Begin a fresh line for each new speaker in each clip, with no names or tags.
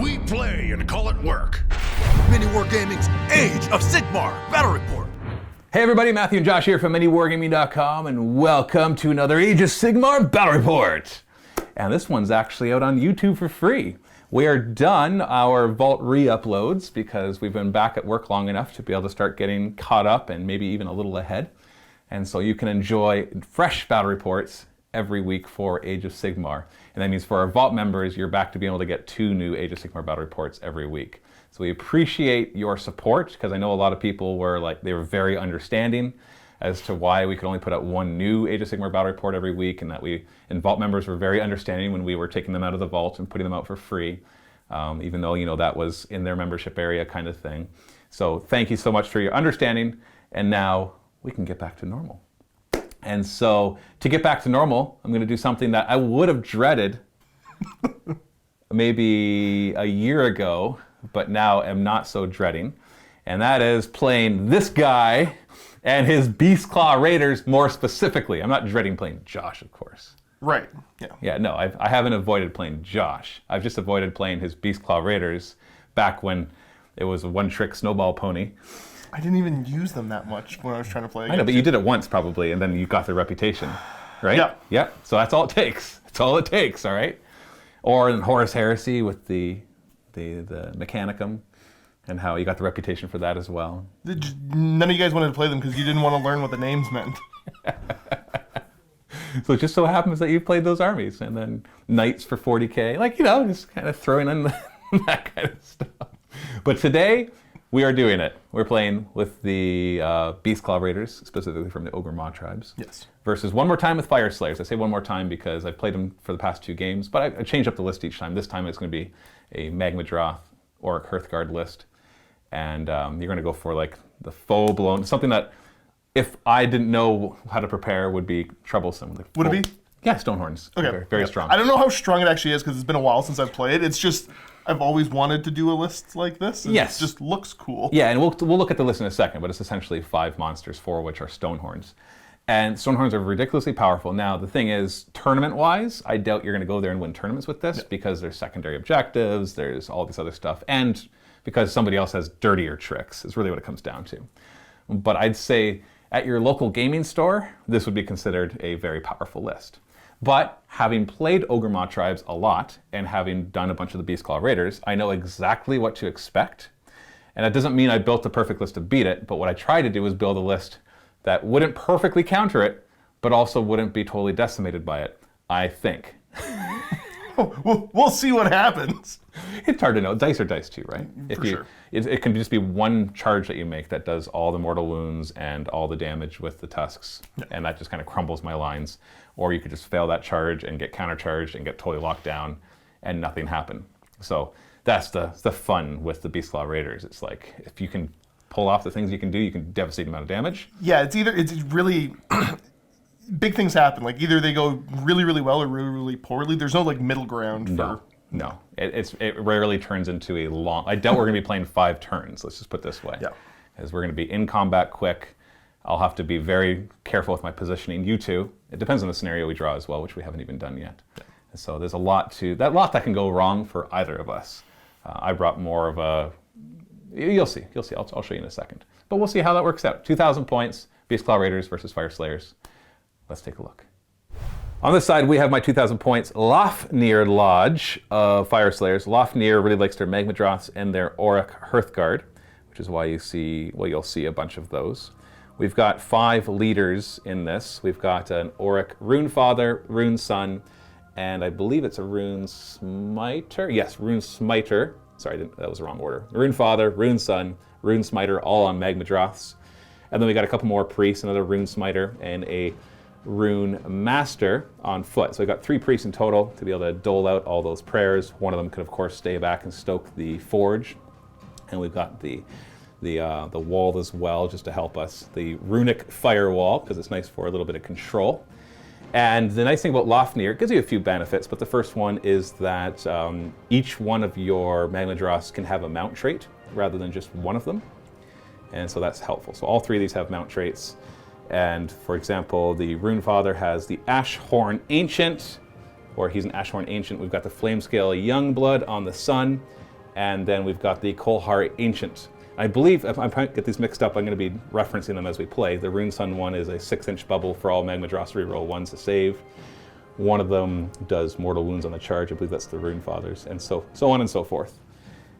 We play and call it work.
MiniWarGaming's Age of Sigmar Battle Report.
Hey everybody, Matthew and Josh here from MiniWarGaming.com, and welcome to another Age of Sigmar Battle Report. And this one's actually out on YouTube for free. We are done our Vault re-uploads because we've been back at work long enough to be able to start getting caught up and maybe even a little ahead. And so you can enjoy fresh battle reports every week for Age of Sigmar. And that means for our Vault members, you're back to being able to get 2 new Age of Sigmar battle reports every week. So we appreciate your support, because I know a lot of people were very understanding as to why we could only put out 1 new Age of Sigmar battle report every week, and that and Vault members were very understanding when we were taking them out of the Vault and putting them out for free, even though, that was in their membership area kind of thing. So thank you so much for your understanding, and now we can get back to normal. And so to get back to normal, I'm going to do something that I would have dreaded maybe a year ago, but now am not so dreading. And that is playing this guy and his Beastclaw Raiders more specifically. I'm not dreading playing Josh, of course.
Right, yeah.
Yeah, no, I haven't avoided playing Josh. I've just avoided playing his Beastclaw Raiders back when it was a one-trick snowball pony.
I didn't even use them that much when I was trying to play against
I know, but you did it once probably, and then you got the reputation, right?
Yeah.
Yeah, so that's all it takes. That's all it takes, all right? Or in Horus Heresy with the Mechanicum, and how you got the reputation for that as well.
None of you guys wanted to play them because you didn't want to learn what the names meant.
So it just so happens that you played those armies, and then Knights for 40k, just kind of throwing in that kind of stuff. But today, we are doing it. We're playing with the Beastclaw Raiders, specifically from the Ogre-Maw tribes.
Yes.
Versus one more time with Fyreslayers. I say one more time because I've played them for the past 2 games, but I changed up the list each time. This time it's going to be a Magmadroth Auric Hearthguard list. And you're going to go for the full-blown, something that if I didn't know how to prepare would be troublesome.
Would it be?
Yeah, Stonehorns.
Okay.
Very strong.
I don't know how strong it actually is because it's been a while since I've played. It's just, I've always wanted to do a list like this. And
Yes.
It just looks cool.
Yeah, and we'll look at the list in a second, but it's essentially 5 monsters, 4 of which are Stonehorns. And Stonehorns are ridiculously powerful. Now, the thing is, tournament-wise, I doubt you're going to go there and win tournaments with this because there's secondary objectives, there's all this other stuff, and because somebody else has dirtier tricks is really what it comes down to. But I'd say at your local gaming store, this would be considered a very powerful list. But having played Ogre-Maw tribes a lot and having done a bunch of the Beastclaw Raiders, I know exactly what to expect. And that doesn't mean I built the perfect list to beat it, but what I tried to do was build a list that wouldn't perfectly counter it, but also wouldn't be totally decimated by it, I think.
We'll see what happens.
It's hard to know. Dice are dice too, right?
Sure.
It can just be one charge that you make that does all the mortal wounds and all the damage with the tusks, and that just kind of crumbles my lines. Or you could just fail that charge and get countercharged and get totally locked down and nothing happen. So that's the fun with the Beastclaw Raiders. It's like, if you can pull off the things you can do, you can devastate the amount of damage.
Yeah, it's really... big things happen. Either they go really, really well or really, really poorly. There's no middle ground for...
No. It rarely turns into a long... I doubt we're going to be playing 5 turns, let's just put it this way.
Yeah.
Because we're going to be in combat quick. I'll have to be very careful with my positioning. You too. It depends on the scenario we draw as well, which we haven't even done yet. Yeah. And so there's a lot that can go wrong for either of us. I brought more of a... You'll see. I'll show you in a second. But we'll see how that works out. 2,000 points, Beastclaw Raiders versus Fyreslayers. Let's take a look. On this side, we have my 2,000 points Lofnir Lodge of Fyreslayers. Lofnir really likes their Magmadroths and their Auric Hearthguard, which is why you'll see a bunch of those. We've got 5 leaders in this. We've got an Auric Runefather, Rune Son, and I believe it's a Rune Smiter. Yes, Rune Smiter. Sorry, that was the wrong order. Runefather, Rune Son, Rune Smiter, all on Magmadroths. And then we got a couple more priests, another Rune Smiter, and a Rune Master on foot. So we got 3 priests in total to be able to dole out all those prayers. One of them could, of course, stay back and stoke the forge. And we've got the wall as well, just to help us. The runic firewall, because it's nice for a little bit of control. And the nice thing about Lofnir, it gives you a few benefits, but the first one is that each one of your Magmadroths can have a mount trait rather than just one of them. And so that's helpful. So all 3 of these have mount traits. And for example, the Runefather has the Ashhorn Ancient, or he's an Ashhorn Ancient. We've got the Flamescale Youngblood on the Sun, And then we've got the Kolhar Ancient. I believe, if I might get these mixed up, I'm going to be referencing them as we play. The Rune Sun one is a 6-inch bubble for all Magma Dross reroll ones to save. One of them does mortal wounds on the charge. I believe that's the Rune Fathers, and so on and so forth.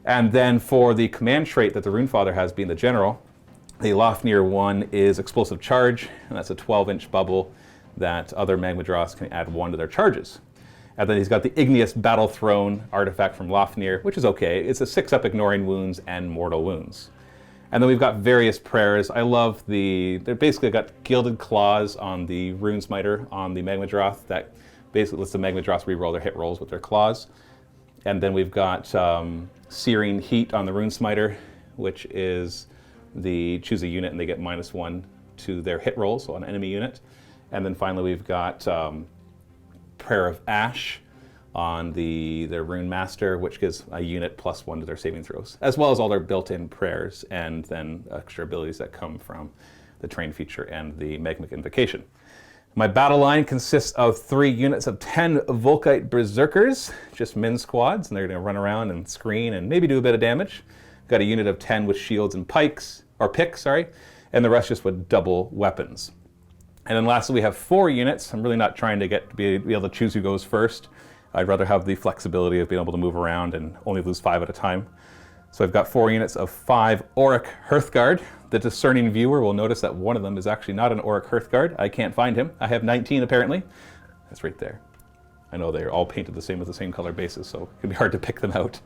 And then for the command trait that the Rune Father has, being the General, the Lofnir one is Explosive Charge, and that's a 12-inch bubble that other Magma Dross can add 1 to their charges. And then he's got the Igneous Battle Throne artifact from Lofnir, which is okay. It's a 6-up ignoring wounds and mortal wounds. And then we've got various prayers. I love they're basically got Gilded Claws on the Rune Smiter on the Magma Dross that basically lets the Magma Dross reroll their hit rolls with their claws. And then we've got Searing Heat on the Rune Smiter, which is choose a unit and they get -1 to their hit rolls, so on an enemy unit. And then finally we've got Prayer of Ash on their Rune Master, which gives a unit +1 to their saving throws, as well as all their built-in prayers and then extra abilities that come from the Train feature and the Magmic Invocation. My battle line consists of 3 units of 10 Volkite Berserkers, just min squads, and they're going to run around and screen and maybe do a bit of damage. Got a unit of 10 with shields and picks, and the rest just with double weapons. And then lastly, we have 4 units. I'm really not trying to be able to choose who goes first. I'd rather have the flexibility of being able to move around and only lose 5 at a time. So I've got 4 units of 5 Auric Hearthguard. The discerning viewer will notice that one of them is actually not an Auric Hearthguard. I can't find him. I have 19 apparently. That's right there. I know they're all painted the same with the same color bases, so it can be hard to pick them out.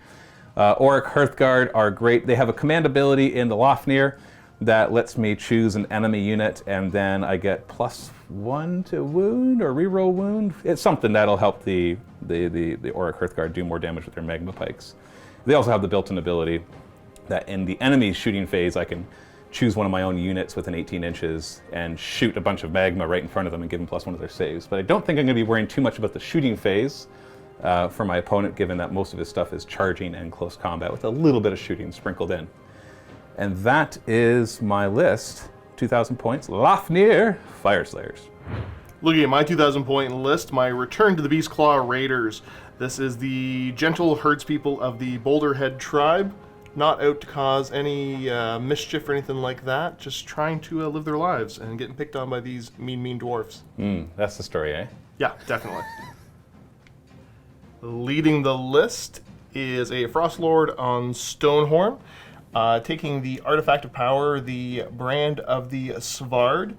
Auric Hearthguard are great. They have a command ability in the Lofnir that lets me choose an enemy unit, and then I get +1 to wound or reroll wound. It's something that'll help the Auric Hearthguard do more damage with their magma pikes. They also have the built-in ability that in the enemy shooting phase, I can choose one of my own units within 18 inches and shoot a bunch of magma right in front of them and give them +1 to their saves. But I don't think I'm going to be worrying too much about the shooting phase for my opponent, given that most of his stuff is charging and close combat with a little bit of shooting sprinkled in. And that is my list. 2,000 points, Lofnir, Fyreslayers.
Looking at my 2,000 point list, my return to the Beastclaw Raiders. This is the gentle herdspeople of the Boulderhead tribe. Not out to cause any mischief or anything like that. Just trying to live their lives and getting picked on by these mean dwarfs.
That's the story, eh?
Yeah, definitely. Leading the list is a Frost Lord on Stonehorn. Taking the Artifact of Power, the Brand of the Svard,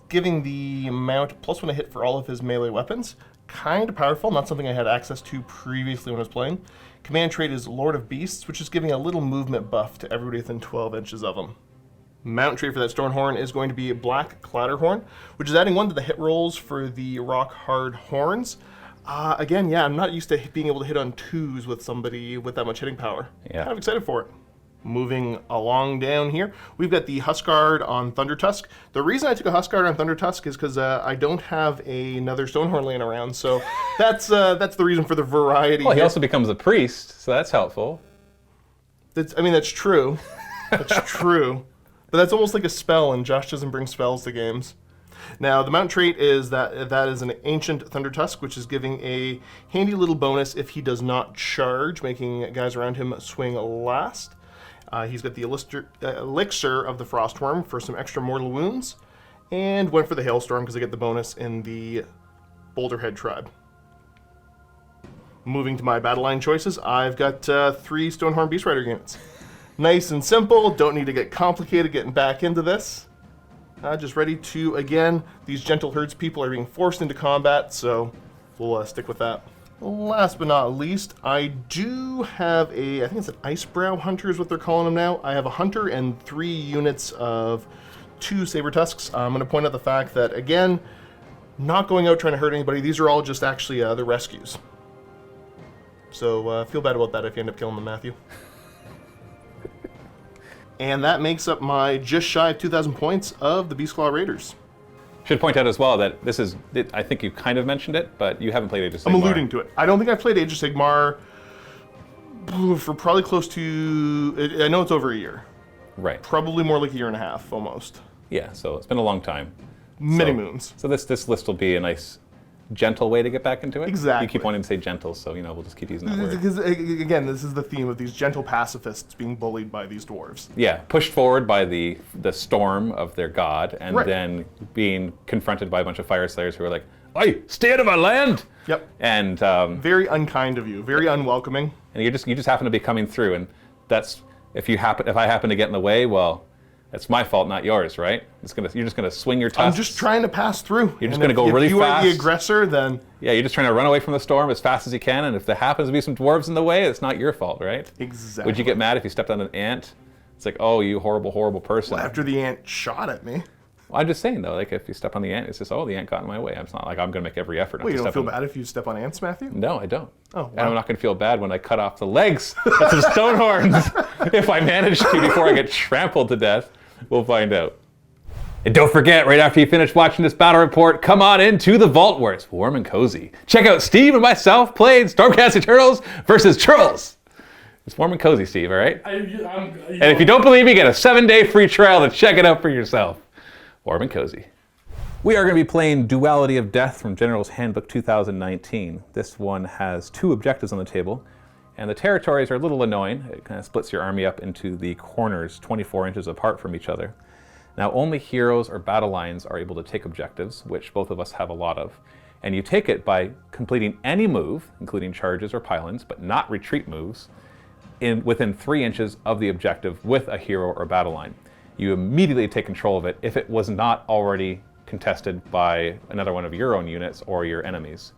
giving the Mount +1 to hit for all of his melee weapons. Kind of powerful, not something I had access to previously when I was playing. Command trait is Lord of Beasts, which is giving a little movement buff to everybody within 12 inches of him. Mount trait for that Stonehorn is going to be Black Clatterhorn, which is adding 1 to the hit rolls for the Rock Hard Horns. Again, yeah, I'm not used to being able to hit on 2s with somebody with that much hitting power.
Yeah.
Kind of excited for it. Moving along down here, we've got the Huskguard on Thundertusk. The reason I took a Huskguard on Thundertusk is because I don't have another Stonehorn laying around, so that's the reason for the variety.
Well, he also becomes a priest, so that's helpful.
That's true. That's true. But that's almost like a spell, and Josh doesn't bring spells to games. Now, the mount trait is that is an Ancient Thundertusk, which is giving a handy little bonus if he does not charge, making guys around him swing last. He's got the Elixir of the Frostworm for some extra mortal wounds, and went for the Hailstorm because I get the bonus in the Boulderhead tribe. Moving to my battle line choices, I've got 3 Stonehorn Beast Rider units. Nice and simple, don't need to get complicated getting back into this. Just ready to, again, these gentle herds people are being forced into combat, so we'll stick with that. Last but not least, I do have I think it's an Icebrow Hunter is what they're calling them now. I have a Hunter and 3 units of 2 Saber Tusks. I'm going to point out the fact that, again, not going out trying to hurt anybody. These are all just actually the rescues. So feel bad about that if you end up killing them, Matthew. And that makes up my just shy of 2,000 points of the Beastclaw Raiders.
Should point out as well that this is, I think you kind of mentioned it, but you haven't played Age of Sigmar.
I'm alluding to it. I don't think I've played Age of Sigmar for probably close to, I know it's over a year.
Right.
Probably more like a year and a half, almost.
Yeah, so it's been a long time.
Many moons.
So this list will be a nice gentle way to get back into it.
Exactly.
You keep wanting to say gentle, so we'll just keep using that word.
Because, again, this is the theme of these gentle pacifists being bullied by these dwarves.
Yeah, pushed forward by the storm of their god, and
Right.
then being confronted by a bunch of Fyreslayers who are like, "Oi, stay out of our land!"
Yep.
And
Very unkind of you. Very unwelcoming.
and you just happen to be coming through, and that's if I happen to get in the way, well, it's my fault, not yours, right? You're just gonna swing your tusks.
I'm just trying to pass through.
You're just
And
gonna go really
If you are the
fast.
aggressor, then
Yeah, you're just trying to run away from the storm as fast as you can, and if there happens to be some dwarves in the way, it's not your fault, right?
exactly.
Would you get mad if you stepped on an ant? It's like, oh, you horrible, horrible person.
After the ant shot at me.
Well, I'm just saying though, like if you step on the ant, it's just, oh, the ant got in my way. It's not like I'm gonna make every effort.
Wait, you
not
don't
to
feel
step on.
bad if you step on ants, Matthew?
No, I don't.
Oh,
And I'm
wow.
not gonna feel bad when I cut off the legs of some stone horns if I manage to before I get trampled to death. We'll find out. And don't forget, right after you finish watching this battle report, come on into the vault where it's warm and cozy. Check out Steve and myself playing Stormcast Eternals versus Trolls. It's warm and cozy, Steve, all right? And if you don't believe me, get a 7-day free trial to check it out for yourself. Warm and cozy. We are going to be playing Duality of Death from General's Handbook 2019. This one has 2 objectives on the table, and the territories are a little annoying. It kind of splits your army up into the corners 24 inches apart from each other. Now, only heroes or battle lines are able to take objectives, which both of us have a lot of. And you take it by completing any move, including charges or pylons, but not retreat moves, within 3 inches of the objective with a hero or battle line. You immediately take control of it if it was not already contested by another one of your own units or your enemies.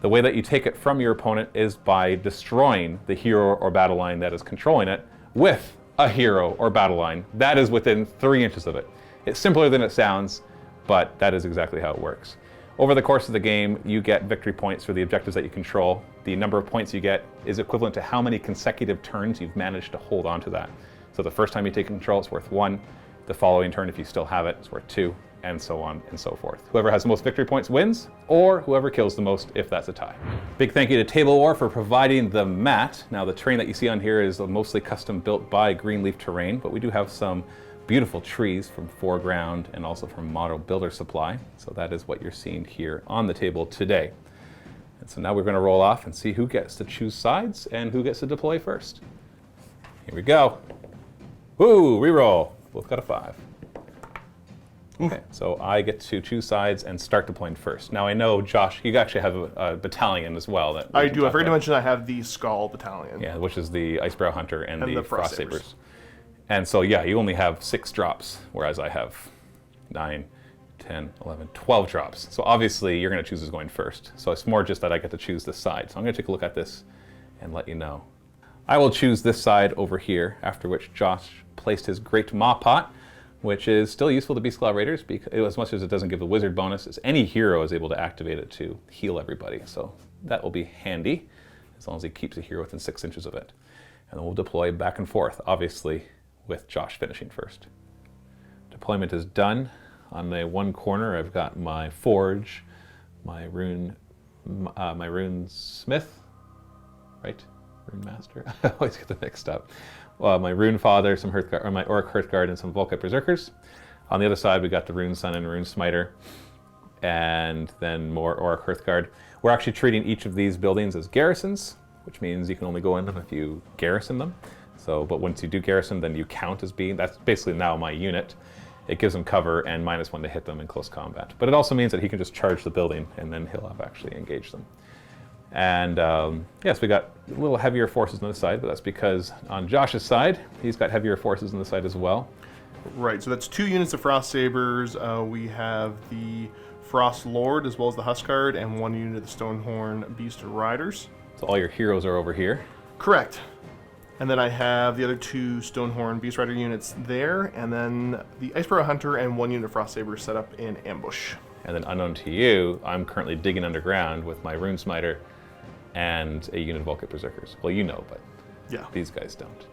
The way that you take it from your opponent is by destroying the hero or battle line that is controlling it with a hero or battle line that is within 3 inches of it. It's simpler than it sounds, but that is exactly how it works. Over the course of the game, you get victory points for the objectives that you control. The number of points you get is equivalent to how many consecutive turns you've managed to hold on to that. So the first time you take control, it's worth 1. The following turn, if you still have it, it's worth 2, and so on and so forth. Whoever has the most victory points wins, or whoever kills the most if that's a tie. Big thank you to Table War for providing the mat. Now the terrain that you see on here is mostly custom built by Greenleaf Terrain, but we do have some beautiful trees from Foreground and also from Model Builder Supply. So that is what you're seeing here on the table today. And so now we're going to roll off and see who gets to choose sides and who gets to deploy first. Here we go. Woo, reroll. Both got a 5. Okay, so I get to choose sides and start deploying first. Now I know, Josh, you actually have a battalion as well. That
I do. I forgot to mention I have the Skull Battalion.
Yeah, which is the Icebrow Hunter and the
Frostsabers.
Frostsabers. And so, yeah, you only have 6 drops, whereas I have 9, 10, 11, 12 drops. So obviously, you're going to choose as going first. So it's more just that I get to choose this side. So I'm going to take a look at this and let you know. I will choose this side over here, after which Josh placed his Great Maw Pot, which is still useful to Beastclaw Raiders, because as much as it doesn't give the wizard bonus, as any hero is able to activate it to heal everybody. So that will be handy, as long as he keeps a hero within 6 inches of it. And then we'll deploy back and forth, obviously, with Josh finishing first. Deployment is done. On the one corner, I've got my Forge, my Rune Smith, right? Rune Master? I always get them mixed up. My Rune Father, some Hearthguard, or my Orc Hearthguard, and some Volkite Berserkers. On the other side, we got the Rune Sun and Rune Smiter, and then more Orc Hearthguard. We're actually treating each of these buildings as garrisons, which means you can only go in them if you garrison them. So, but once you do garrison, then you count as being, that's basically now my unit. It gives him cover and -1 to hit them in close combat. But it also means that he can just charge the building, and then he'll have actually engaged them. And yes, we got a little heavier forces on the side, but that's because on Josh's side, he's got heavier forces on the side as well.
Right, so that's 2 units of Frostsabers. We have the Frost Lord as well as the Huskard, and 1 unit of the Stonehorn Beast Riders.
So all your heroes are over here.
Correct. And then I have the other 2 Stonehorn Beast Rider units there, and then the Icebrow Hunter and 1 unit of Frostsabers set up in ambush.
And then unknown to you, I'm currently digging underground with my Rune Smiter and a unit of Volkite Berserkers. Well, you know, but
Yeah.
these guys don't.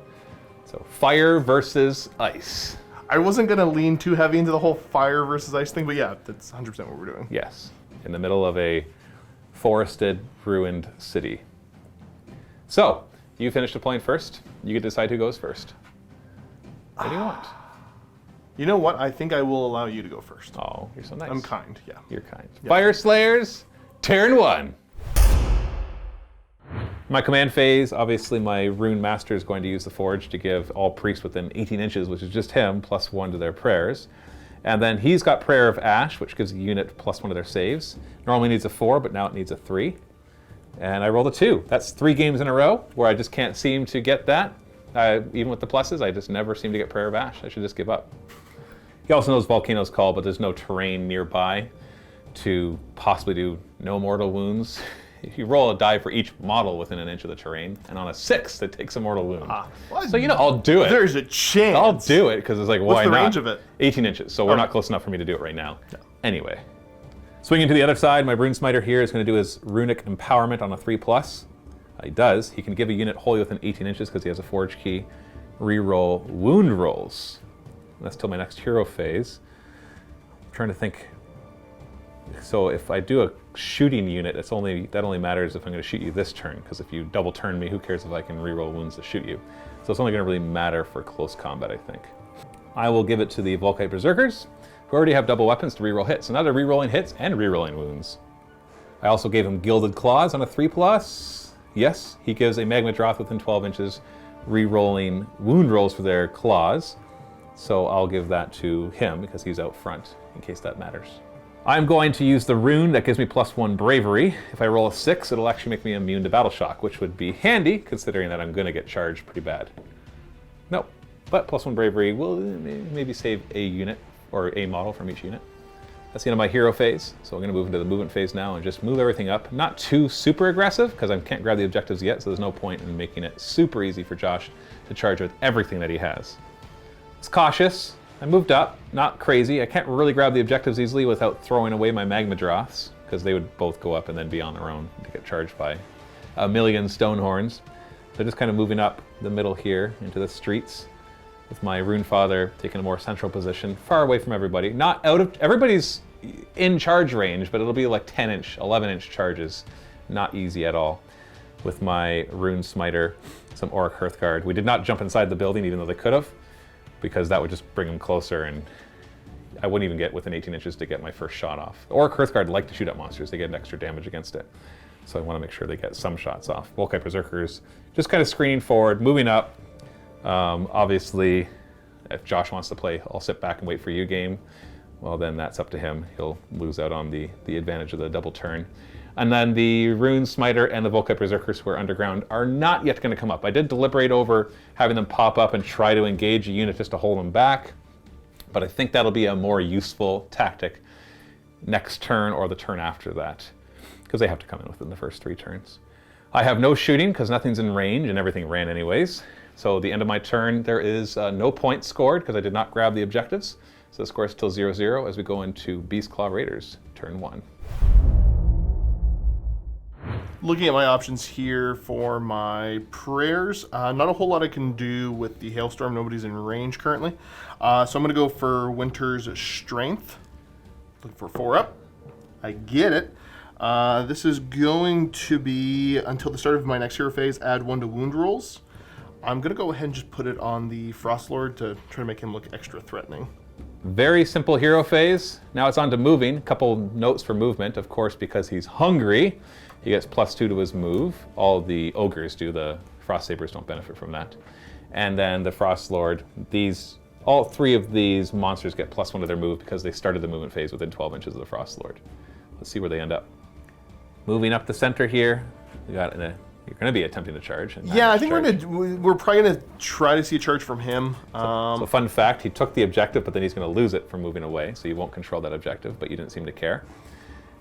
So fire versus ice.
I wasn't going to lean too heavy into the whole fire versus ice thing, but yeah, that's 100% what we're doing.
Yes, in the middle of a forested, ruined city. So, you finish deploying first. You get to decide who goes first. What do you want?
You know what? I think I will allow you to go first.
Oh, you're so nice.
I'm kind, yeah.
You're kind.
Yeah.
Fyreslayers, Turn 1. My command phase, obviously my Rune Master is going to use the Forge to give all priests within 18 inches, which is just him, +1 to their prayers. And then he's got Prayer of Ash, which gives a unit +1 to their saves. Normally needs a 4, but now it needs a 3. And I rolled a 2. That's 3 games in a row where I just can't seem to get that. Even with the pluses, I just never seem to get Prayer of Ash. I should just give up. He also knows Volcano's Call, but there's no terrain nearby to possibly do no mortal wounds. If you roll a die for each model within an inch of the terrain, and on a 6, it takes a mortal wound. So, you know, I'll do it.
There's a chance.
I'll do it, because it's like, why not?
What's the range of it?
18 inches, so we're not close enough for me to do it right now. No. Anyway. Swinging to the other side, my Rune Smiter here is going to do his Runic Empowerment on a 3+. He does. He can give a unit wholly within 18 inches because he has a Forge Key. Reroll wound rolls. That's till my next hero phase. I'm trying to think. So if I do a shooting unit, that only matters if I'm going to shoot you this turn, because if you double turn me, who cares if I can reroll wounds to shoot you? So it's only going to really matter for close combat, I think. I will give it to the Volkite Berserkers, who already have double weapons to reroll hits. So now they're rerolling hits and rerolling wounds. I also gave him Gilded Claws on a 3+. Yes, he gives a Magma Droth within 12 inches, rerolling wound rolls for their claws. So I'll give that to him because he's out front, in case that matters. I'm going to use the rune that gives me +1 bravery. If I roll a 6, it'll actually make me immune to battle shock, which would be handy considering that I'm going to get charged pretty bad. Nope, but +1 bravery will maybe save a unit or a model from each unit. That's the end of my hero phase, so I'm going to move into the movement phase now and just move everything up. Not too super aggressive because I can't grab the objectives yet, so there's no point in making it super easy for Josh to charge with everything that he has. It's cautious. I moved up, not crazy. I can't really grab the objectives easily without throwing away my Magma Droths, because they would both go up and then be on their own to get charged by a million Stonehorns. So just kind of moving up the middle here into the streets with my Rune Father taking a more central position, far away from everybody. Not out of, everybody's in charge range, but it'll be like 10-inch, 11-inch charges. Not easy at all. With my Rune Smiter, some Auric Hearthguard. We did not jump inside the building, even though they could have, because that would just bring them closer and I wouldn't even get within 18 inches to get my first shot off. Auric Hearthguard like to shoot at monsters. They get extra damage against it. So I want to make sure they get some shots off. Volkite Berserkers, just kind of screening forward, moving up. Obviously, if Josh wants to play, I'll sit back and wait for you game. Well, then that's up to him. He'll lose out on the advantage of the double turn. And then the Rune Smiter and the Volkite Berserkers who are underground are not yet going to come up. I did deliberate over having them pop up and try to engage a unit just to hold them back, but I think that'll be a more useful tactic next turn or the turn after that, because they have to come in within the first 3 turns. I have no shooting because nothing's in range and everything ran anyways. So at the end of my turn, there is no points scored because I did not grab the objectives. So the score is still 0-0 as we go into Beastclaw Raiders, turn 1.
Looking at my options here for my prayers, not a whole lot I can do with the Hailstorm. Nobody's in range currently. So I'm going to go for Winter's Strength. Looking for 4 up. I get it. This is going to be, until the start of my next hero phase, add 1 to wound rolls. I'm going to go ahead and just put it on the Frostlord to try to make him look extra threatening.
Very simple hero phase. Now it's on to moving. Couple notes for movement, of course, because he's hungry. He gets +2 to his move. All the ogres do. The Frost Sabers don't benefit from that. And then the Frostlord, all 3 of these monsters get +1 to their move because they started the movement phase within 12 inches of the Frostlord. Let's see where they end up. Moving up the center here, you're going to be attempting to charge.
Yeah, I think we're probably going to try to see a charge from him.
So fun fact, he took the objective, but then he's going to lose it from moving away, so you won't control that objective, but you didn't seem to care.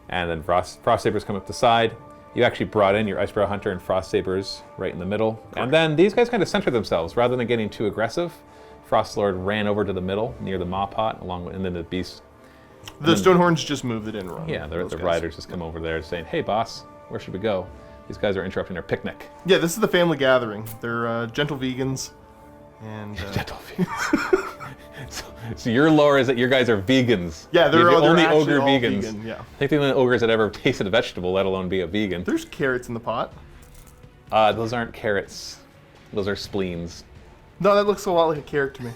And then Frost Sabers come up the side. You actually brought in your Icebrow Hunter and Frost Sabers right in the middle. Correct. And then these guys kind of center themselves. Rather than getting too aggressive, Frostlord ran over to the middle near the Maw Pot, and then the Beast.
The Stonehorns just moved it in wrong.
Yeah, the Riders just come over there saying, hey boss, where should we go? These guys are interrupting our picnic.
Yeah, this is the family gathering. They're gentle vegans. And
gentle vegans. So your lore is that your guys are vegans.
Yeah, they're
the only
actually
ogre
all
vegans.
Vegan, yeah.
I think the only ogres that ever tasted a vegetable, let alone be a vegan.
There's carrots in the pot.
Those aren't carrots. Those are spleens.
No, that looks a lot like a carrot to me.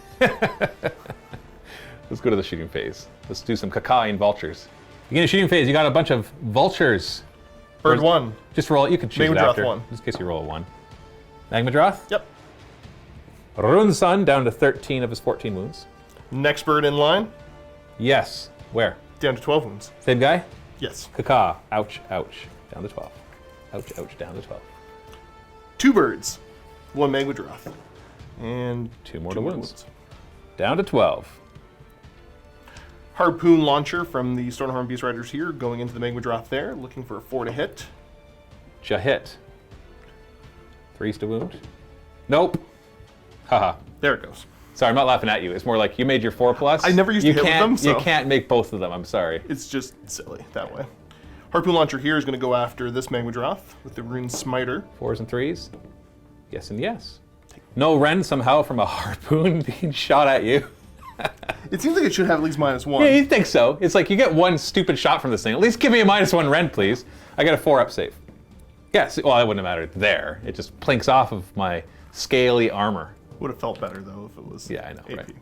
Let's go to the shooting phase. Let's do some cacaing vultures. Beginning of shooting phase, you got a bunch of vultures
Bird 1.
Just roll it. You can choose it
Magmadroth
after.
1.
Just in case you roll a 1. Magmadroth?
Yep.
Rune Sun down to 13 of his 14 wounds.
Next bird in line,
Yes. Where?
down to 12 wounds.
Same guy?
Yes.
Kaka. Ouch, ouch. Down to 12. Ouch, ouch. Down to 12.
2 birds, 1 Magmadroth, and
2 mortal wounds. Down to 12.
Harpoon launcher from the Stonehorn Beast Raiders here, going into the Magmadroth there, looking for a 4 to hit.
Hit. 3s to wound. Nope. Haha.
There it goes.
Sorry, I'm not laughing at you. It's more like you made your 4+.
I never used to hit with them, so
You can't make both of them. I'm sorry.
It's just silly that way. Harpoon launcher here is going to go after this Magmadroth with the Rune Smiter.
4s and 3s. Yes and yes. No Ren somehow from a harpoon being shot at you.
It seems like it should have at least -1.
Yeah, you think so. It's like you get 1 stupid shot from this thing. At least give me a -1 Ren, please. I got a 4-up save. Yes, well, that wouldn't have mattered there. It just plinks off of my scaly armor.
Would have felt better though if it was
Yeah, I know,
AP.
right.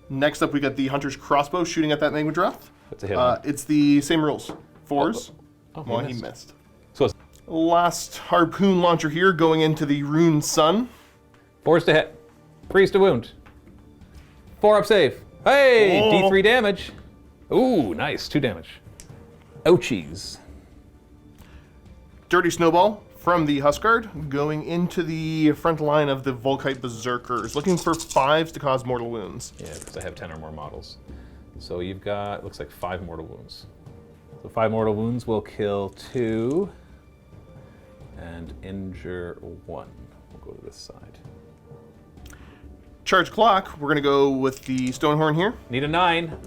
Next up, we got the Hunter's Crossbow shooting at that Magmadroth.
What's a hit on?
It's the same rules. 4s.
Oh,
Well,
he
he
missed.
missed.
So it's
Last Harpoon launcher here, going into the Rune Sun.
4s to hit. 3s to wound. 4-up save. Hey,
Oh.
D3 damage. Ooh, nice. 2 damage. Ouchies.
Dirty Snowball from the Huskard, going into the front line of the Volkite Berserkers, looking for 5s to cause mortal wounds.
Yeah, because I have 10 or more models. So you've got, looks like 5 mortal wounds. So 5 mortal wounds will kill 2 and injure 1. We'll go to this side.
Charge Clock, we're going to go with the Stonehorn here.
Need a 9.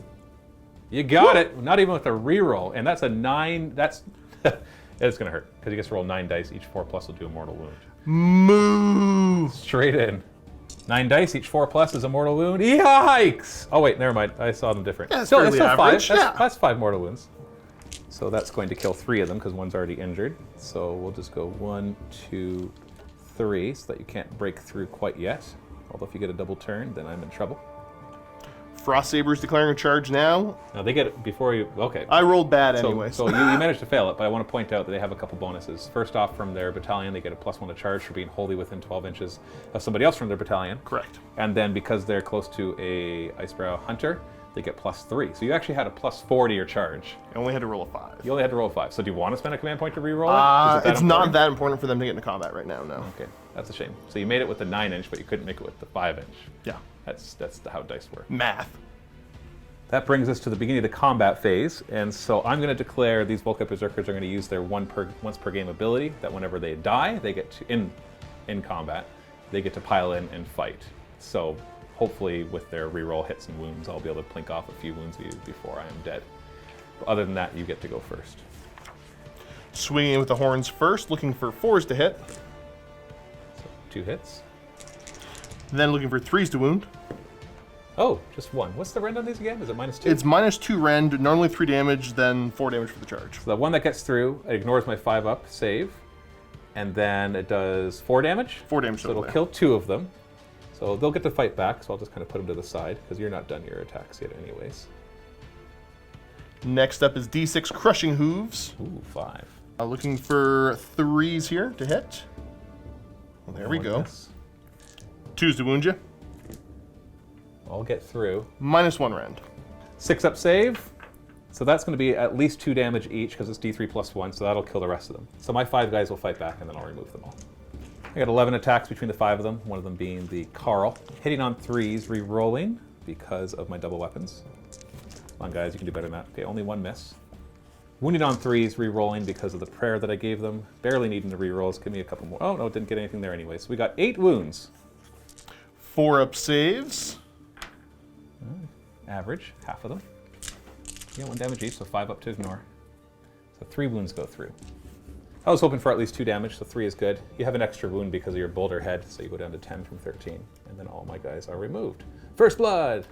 You got it. Not even with a reroll. And that's a 9. That's it's going to hurt because he gets to roll 9 dice. Each 4+ will do a mortal wound.
Move!
Straight in. 9 dice. Each 4+ is a mortal wound. Yikes! Oh wait, never mind. I saw them different.
Yeah, it's fairly average.
5.
Yeah.
That's 5 mortal wounds. So that's going to kill 3 of them because one's already injured. So we'll just go 1, 2, 3 so that you can't break through quite yet. Although if you get a double turn, then I'm in trouble.
Frost Saber's declaring a charge now.
Now they get it before you. Okay.
I rolled bad
So,
anyway.
so you managed to fail it, but I want to point out that they have a couple bonuses. First off, from their battalion, they get a +1 to charge for being wholly within 12 inches of somebody else from their battalion.
Correct.
And then because they're close to a Icebrow Hunter, they get +3. So you actually had a +4 to your charge.
I only had to roll a 5.
You only had to roll a 5. So do you want to spend a command point to reroll it? Is it
It's not that important for them to get into combat right now, no.
Okay, that's a shame. So you made it with the 9-inch, but you couldn't make it with the 5-inch.
Yeah.
That's how dice work.
Math.
That brings us to the beginning of the combat phase, and so I'm going to declare these Volkite Berserkers are going to use their once per game ability, that whenever they die, they get to, in combat, they get to pile in and fight. So hopefully with their reroll hits and wounds, I'll be able to plink off a few wounds before I am dead. But other than that, you get to go first.
Swinging in with the horns first, looking for 4s to hit.
So 2 hits.
Then looking for 3s to wound.
Oh, just 1. What's the rend on these again? Is it -2?
It's -2 rend, normally 3 damage, then 4 damage for the charge.
So the one that gets through, it ignores my 5-up save, and then it does 4 damage.
4 damage
So it'll
total,
kill 2 of them. So they'll get to fight back, so I'll just kind of put them to the side, because you're not done your attacks yet anyways.
Next up is D6 Crushing Hooves.
Ooh, 5.
Looking for 3s here to hit. Well, there we go.
Miss.
2s to wound you.
I'll get through.
-1 rend.
6-up save. So that's going to be at least 2 damage each, because it's D3 +1, so that'll kill the rest of them. So my 5 guys will fight back, and then I'll remove them all. I got 11 attacks between the 5 of them, one of them being the Carl. Hitting on 3s, re-rolling because of my double weapons. Come on, guys, you can do better than that. Okay, only 1 miss. Wounding on 3s, re-rolling because of the prayer that I gave them. Barely needing the re-rolls. Give me a couple more. Oh, no, didn't get anything there anyway. So we got 8 wounds.
4-up saves.
Average, half of them. Yeah, 1 damage each, so 5 up to ignore. So 3 wounds go through. I was hoping for at least 2 damage, so 3 is good. You have an extra wound because of your boulder head, so you go down to 10 from 13. And then all my guys are removed. First blood!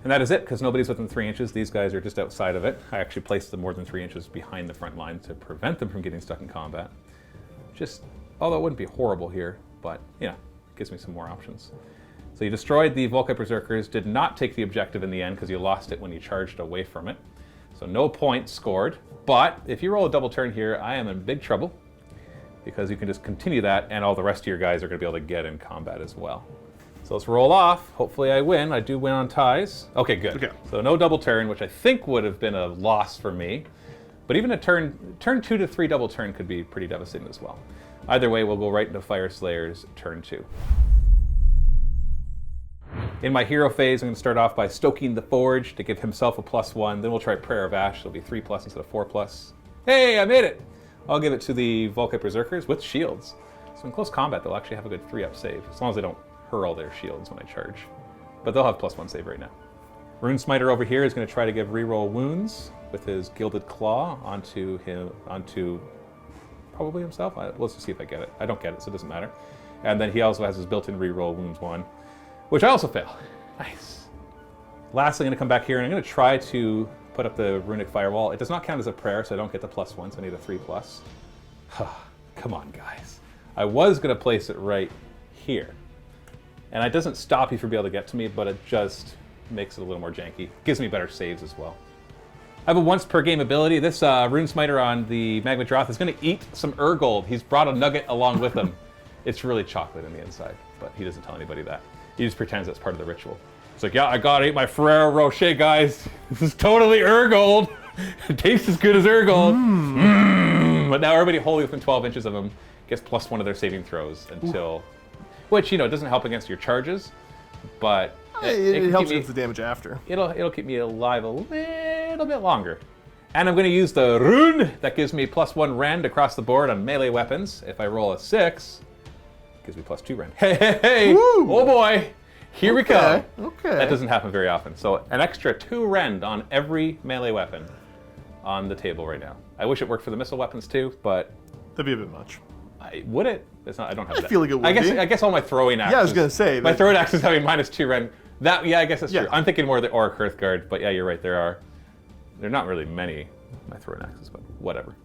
And that is it, because nobody's within 3 inches. These guys are just outside of it. I actually placed them more than 3 inches behind the front line to prevent them from getting stuck in combat. Just, although it wouldn't be horrible here, but, yeah, it gives me some more options. So you destroyed the Volkite Berserkers, did not take the objective in the end because you lost it when you charged away from it. So no points scored. But if you roll a double turn here, I am in big trouble because you can just continue that and all the rest of your guys are going to be able to get in combat as well. So let's roll off. Hopefully I win. I do win on ties. Okay, good.
Okay.
So no double turn, which I think would have been a loss for me. But even a turn 2 to 3 double turn could be pretty devastating as well. Either way, we'll go right into Fyreslayers turn 2. In my hero phase, I'm going to start off by stoking the Forge to give himself a +1. Then we'll try Prayer of Ash. It'll be 3+ instead of 4+. Hey, I made it! I'll give it to the Volkite Berserkers with shields. So in close combat, they'll actually have a good 3-up save, as long as they don't hurl their shields when I charge. But they'll have +1 save right now. Rune Smiter over here is going to try to give reroll wounds with his Gilded Claw onto probably himself. Let's just see if I get it. I don't get it, so it doesn't matter. And then he also has his built-in reroll wounds 1, which I also fail. Nice. Lastly, I'm going to come back here and I'm going to try to put up the Runic Firewall. It does not count as a prayer, so I don't get the +1, so I need a 3+. Come on, guys. I was going to place it right here. And it doesn't stop you from being able to get to me, but it just makes it a little more janky. Gives me better saves as well. I have a once per game ability. This Rune Smiter on the Magma Droth is going to eat some Urgold. He's brought a nugget along with him. It's really chocolate on the inside, but he doesn't tell anybody that. He just pretends that's part of the ritual. It's like, yeah, I gotta eat my Ferrero Rocher, guys. This is totally Urgold. It tastes as good as Urgold. But now everybody wholly within 12 inches of him gets +1 of their saving throws until... Which, you know, doesn't help against your charges, but...
It helps against the damage after.
It'll keep me alive a little bit longer. And I'm going to use the rune that gives me +1 rend across the board on melee weapons. If I roll a 6, it gives me +2 rend. Hey!
Woo!
Oh boy! Here we go.
Okay.
That doesn't happen very often. So an extra 2 rend on every melee weapon on the table right now. I wish it worked for the missile weapons too, but...
That'd be a bit much.
Would it? It's not. I don't have that.
I feel like it would be.
I guess all my throwing axes.
Yeah, I was gonna say.
My throwing axes having -2 rend. That, yeah, I guess that's
Yeah.
true. I'm thinking more of the Auric Hearthguard, but yeah, you're right. They're not really many, my throwing axes, but whatever.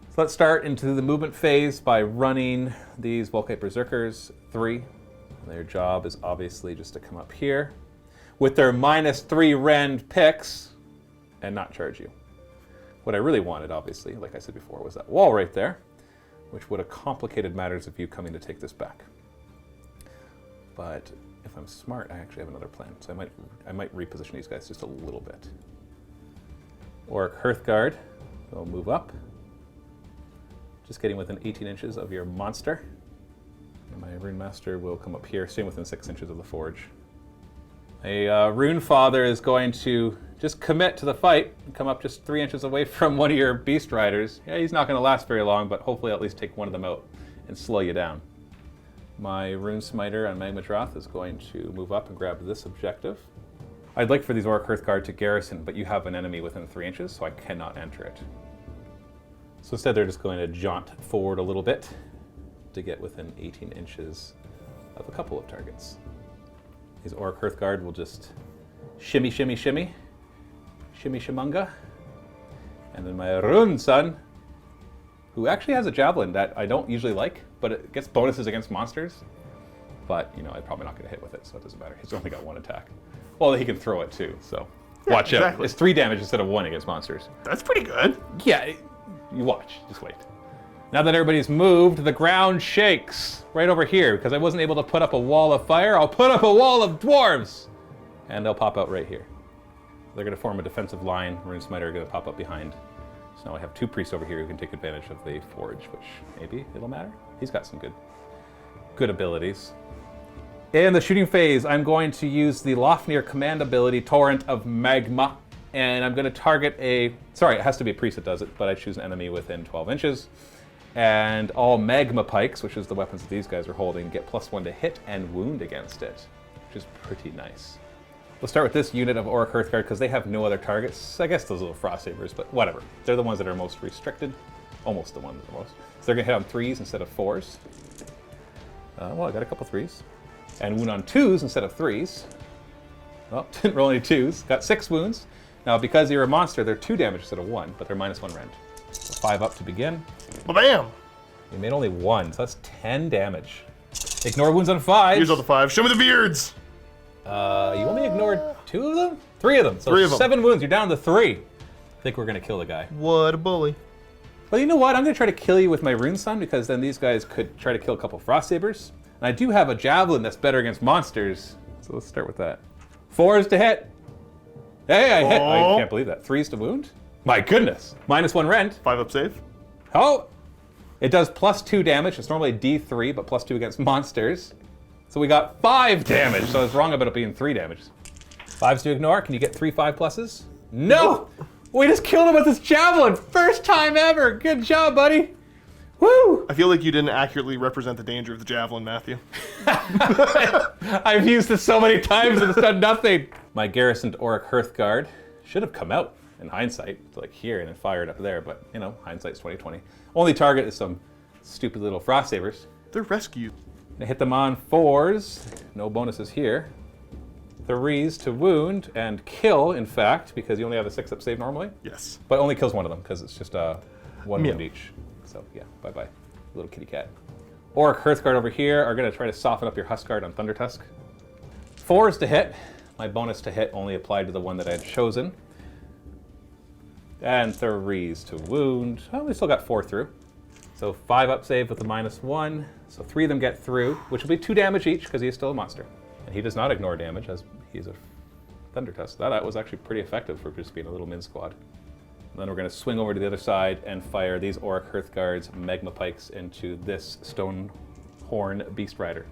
So let's start into the movement phase by running these Volkite Berserkers 3. Their job is obviously just to come up here with their -3 rend picks and not charge you. What I really wanted, obviously, like I said before, was that wall right there, which would have complicated matters of you coming to take this back. But if I'm smart, I actually have another plan. So I might reposition these guys just a little bit. Auric Hearthguard will move up, just getting within 18 inches of your monster. And my Rune Master will come up here, staying within 6 inches of the Forge. A Rune Father is going to just commit to the fight and come up just 3 inches away from one of your Beast Riders. Yeah, he's not going to last very long, but hopefully at least take one of them out and slow you down. My Rune Smiter on Magma Droth is going to move up and grab this objective. I'd like for these Auric Hearthguard to garrison, but you have an enemy within 3 inches, so I cannot enter it. So instead they're just going to jaunt forward a little bit to get within 18 inches of a couple of targets. These Auric Hearthguard will just shimmy, shimmy, shimmy. Shimmy Shimunga. And then my Rune son, who actually has a javelin that I don't usually like, but it gets bonuses against monsters. But, you know, I'm probably not going to hit with it, so it doesn't matter. He's only got 1 attack. Well, he can throw it too, so
Yeah,
watch out.
exactly.
It's 3 damage instead of 1 against monsters.
That's pretty good.
Yeah, you watch. Just wait. Now that everybody's moved, the ground shakes right over here. Because I wasn't able to put up a wall of fire, I'll put up a wall of dwarves! And they'll pop out right here. They're going to form a defensive line. Rune Smiter are going to pop up behind. So now I have 2 priests over here who can take advantage of the Forge, which maybe it'll matter. He's got some good abilities. In the shooting phase, I'm going to use the Lofnir command ability, Torrent of Magma. And I'm going to target a... Sorry, it has to be a priest that does it, but I choose an enemy within 12 inches. And all Magma Pikes, which is the weapons that these guys are holding, get +1 to hit and wound against it, which is pretty nice. We'll start with this unit of Auric Hearthguard because they have no other targets. I guess those little Frost Sabers, but whatever. They're the ones that are most restricted. Almost the ones that are most. So they're going to hit on 3s instead of 4s. Well, I got a couple 3s. And wound on 2s instead of 3s. Well, didn't roll any 2s. Got 6 wounds. Now, because you're a monster, they're 2 damage instead of 1, but they're -1 rend. So 5 up to begin.
Ba-bam!
You made only 1, so that's 10 damage. Ignore wounds on 5.
Here's all the 5. Show me the beards!
You only ignored 2 of them? 3 of them. So
3 of them.
7 wounds. You're down to 3. I think we're going to kill the guy.
What a bully.
Well, you know what? I'm going to try to kill you with my Rune Sun, because then these guys could try to kill a couple Frostsabers. And I do have a Javelin that's better against monsters. So let's start with that. 4s to hit. Hey, I hit. I can't believe that. 3s to wound? My goodness. -1 rend.
5-up save.
Oh! It does +2 damage. It's normally D3, but +2 against monsters. So we got 5 damage. So I was wrong about it being 3 damage. 5s to ignore. Can you get 3 5+? No! We just killed him with this Javelin. First time ever. Good job, buddy. Woo!
I feel like you didn't accurately represent the danger of the Javelin, Matthew.
I've used this so many times and it's done nothing. My garrisoned Auric Hearthguard should have come out in hindsight, like here, and then fired up there, but you know, hindsight's 20/20. Only target is some stupid little Frostsabers.
They're rescued.
I hit them on 4s, no bonuses here. 3s to wound and kill, in fact, because you only have a 6-up save normally.
Yes.
But only kills one of them, because it's just 1
Meow.
wound each. So yeah, bye-bye, little kitty cat. Auric Hearthguard over here are going to try to soften up your Huskguard on Thunder Tusk. 4s to hit. My bonus to hit only applied to the one that I had chosen. And 3s to wound. Oh, we still got 4 through. So 5-up save with the -1. So 3 of them get through, which will be 2 damage each because he is still a monster. And he does not ignore damage as he's a Thunder Tusk. That was actually pretty effective for just being a little min squad. And then we're going to swing over to the other side and fire these Auric Hearthguard's Magma Pikes into this Stonehorn Beast Rider.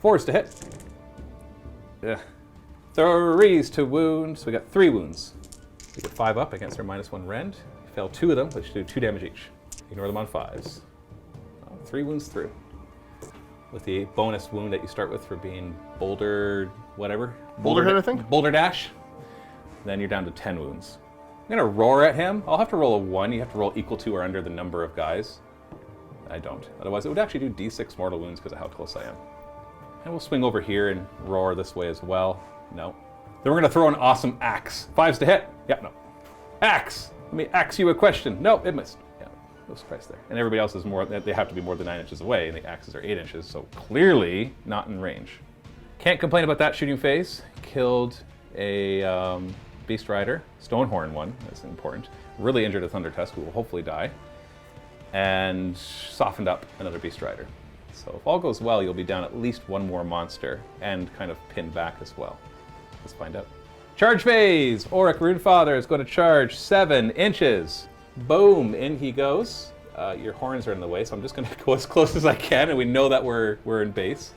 4s to hit. Yeah. 3s to wound. So we got 3 wounds. We get 5 up against our -1 rend. Fail 2 of them, which do 2 damage each. Ignore them on 5s. 3 wounds through. With the bonus wound that you start with for being Boulder, whatever.
Boulder Head, I think?
Boulder Dash. Then you're down to 10 wounds. I'm gonna roar at him. I'll have to roll a 1. You have to roll equal to or under the number of guys. I don't. Otherwise it would actually do D6 mortal wounds because of how close I am. And we'll swing over here and roar this way as well. No. Then we're gonna throw an awesome axe. 5s to hit. Yeah, no. Axe! Let me axe you a question. No, it missed. Yeah, no surprise there. And everybody else is more, they have to be more than 9 inches away, and the axes are 8 inches, so clearly not in range. Can't complain about that shooting phase. Killed a Beast Rider, Stonehorn one, that's important. Really injured a Thunder Tusk, who will hopefully die. And softened up another Beast Rider. So if all goes well, you'll be down at least 1 more monster, and kind of pinned back as well. Let's find out. Charge phase! Auric Runefather is going to charge 7 inches. Boom, in he goes. Your horns are in the way, so I'm just going to go as close as I can, and we know that we're in base.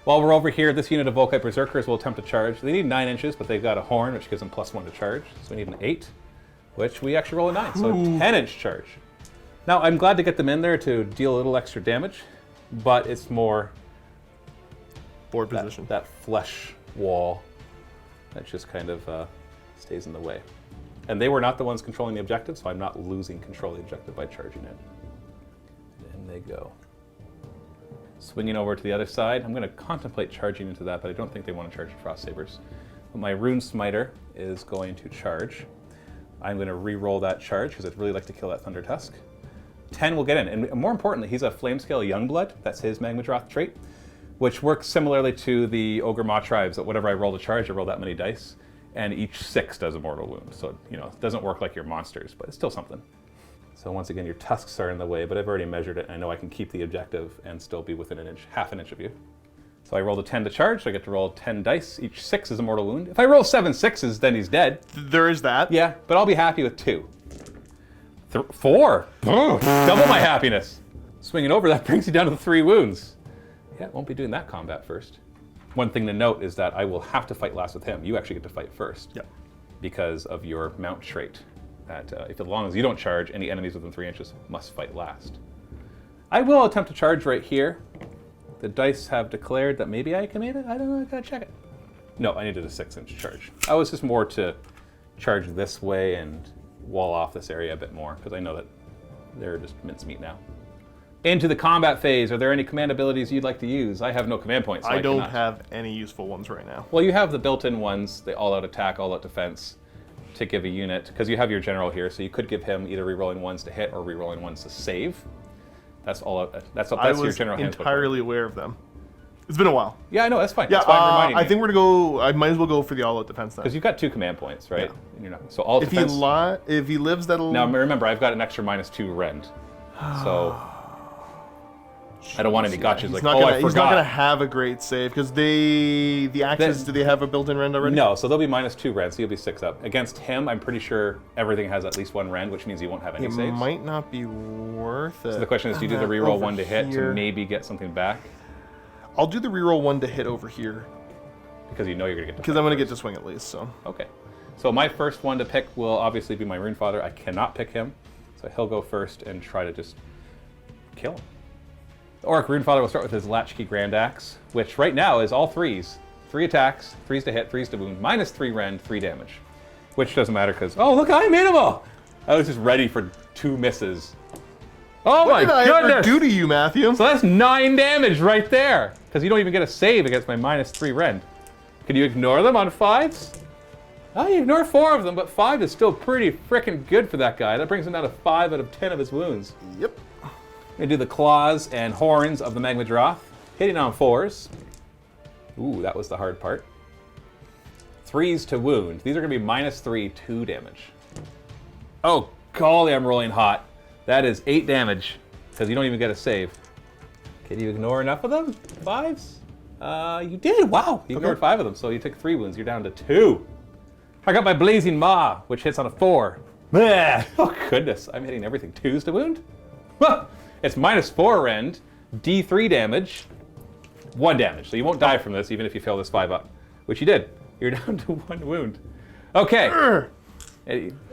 While we're over here, this unit of Volkite Berserkers will attempt to charge. They need 9 inches, but they've got a horn, which gives them +1 to charge. So we need an 8, which we actually roll a 9, so a 10-inch charge. Now, I'm glad to get them in there to deal a little extra damage, but it's more
Board position.
that flesh wall that just kind of stays in the way. And they were not the ones controlling the objective, so I'm not losing control of the objective by charging it. And they go. Swinging over to the other side, I'm going to contemplate charging into that, but I don't think they want to charge the Frostsabers. But my Rune Smiter is going to charge. I'm going to re-roll that charge because I'd really like to kill that Thunder Tusk. 10 will get in, and more importantly, he's a Flamescale Youngblood. That's his Magmadroth trait, which works similarly to the Ogre Maw tribes, that whenever I roll a charge, I roll that many dice, and each 6 does a mortal wound. So, you know, it doesn't work like your monsters, but it's still something. So once again, your tusks are in the way, but I've already measured it, and I know I can keep the objective and still be within an inch, half an inch of you. So I rolled a 10 to charge, so I get to roll 10 dice. Each 6 is a mortal wound. If I roll 7 6s, then he's dead.
There is that.
Yeah, but I'll be happy with 2. 4! Double my happiness. Swinging over, that brings you down to 3 wounds. Yeah, won't be doing that combat first. One thing to note is that I will have to fight last with him. You actually get to fight first.
Yep.
Because of your mount trait. That as long as you don't charge, any enemies within 3 inches must fight last. I will attempt to charge right here. The dice have declared that maybe I can make it. I don't know, I gotta check it. No, I needed a 6-inch charge. I was just more to charge this way and wall off this area a bit more, because I know that they're just mincemeat now. Into the combat phase, are there any command abilities you'd like to use? I have no command points, so
I don't
cannot.
have any useful ones right now.
Well, you have the built-in ones, the all-out attack, all-out defense, to give a unit, because you have your general here, so you could give him either re-rolling 1s to hit or re-rolling 1s to save. That's all. That's your general
I was entirely aware of them. It's been a while.
Yeah, I know, that's fine.
Yeah,
That's why I'm reminding
I
you.
think we're gonna go. I might as well go for the all-out defense then.
Because you've got 2 command points, right?
Yeah.
And you're not, so all
If
defense.
if he lives, that'll.
Now remember, I've got an extra -2 rend, so I don't want any gotchas
He's
like,
not
oh,
gonna,
I
he's not gonna
forgot.
have a great save because the axes. Do they have a built-in rend already?
No, so they'll be -2 rend, so you'll be 6 up. Against him, I'm pretty sure everything has at least 1 rend, which means he won't have any
It
saves.
might not be worth it.
So the question is, do you do the reroll 1 to hit to maybe get something back?
I'll do the reroll 1 to hit over here
Because you know you're gonna get to
because
fight
I'm gonna
first.
get to swing at least. So
Okay. So my first one to pick will obviously be my Runefather. I cannot pick him, so he'll go first and try to just kill him. The Orc Runefather will start with his Latchkey Grand Axe, which right now is all 3s. 3 attacks, 3s to hit, 3s to wound, -3 rend, 3 damage. Which doesn't matter because, oh look, I'm minimal! I was just ready for 2 misses. Oh
what
my
did I ever
goodness!
do to you, Matthew?
So that's 9 damage right there! Because you don't even get a save against my -3 rend. Can you ignore them on 5s? Oh, you ignore 4 of them, but 5 is still pretty freaking good for that guy. That brings him down to 5 out of 10 of his wounds.
Yep.
I'm gonna do the claws and horns of the Magmadroth, hitting on 4s. Ooh, that was the hard part. 3s to wound. These are gonna be -3, 2 damage. Oh, golly, I'm rolling hot. That is 8 damage, because you don't even get a save. Can you ignore enough of them? 5s? You did, wow. You ignored 5 of them, so you took 3 wounds. You're down to 2. I got my Blazing Maw, which hits on a 4. Bleh. Oh goodness, I'm hitting everything. 2s to wound? Huh. It's -4 rend, D3 damage, 1 damage. So you won't die from this even if you fail this 5 up, which you did. You're down to 1 wound. Okay.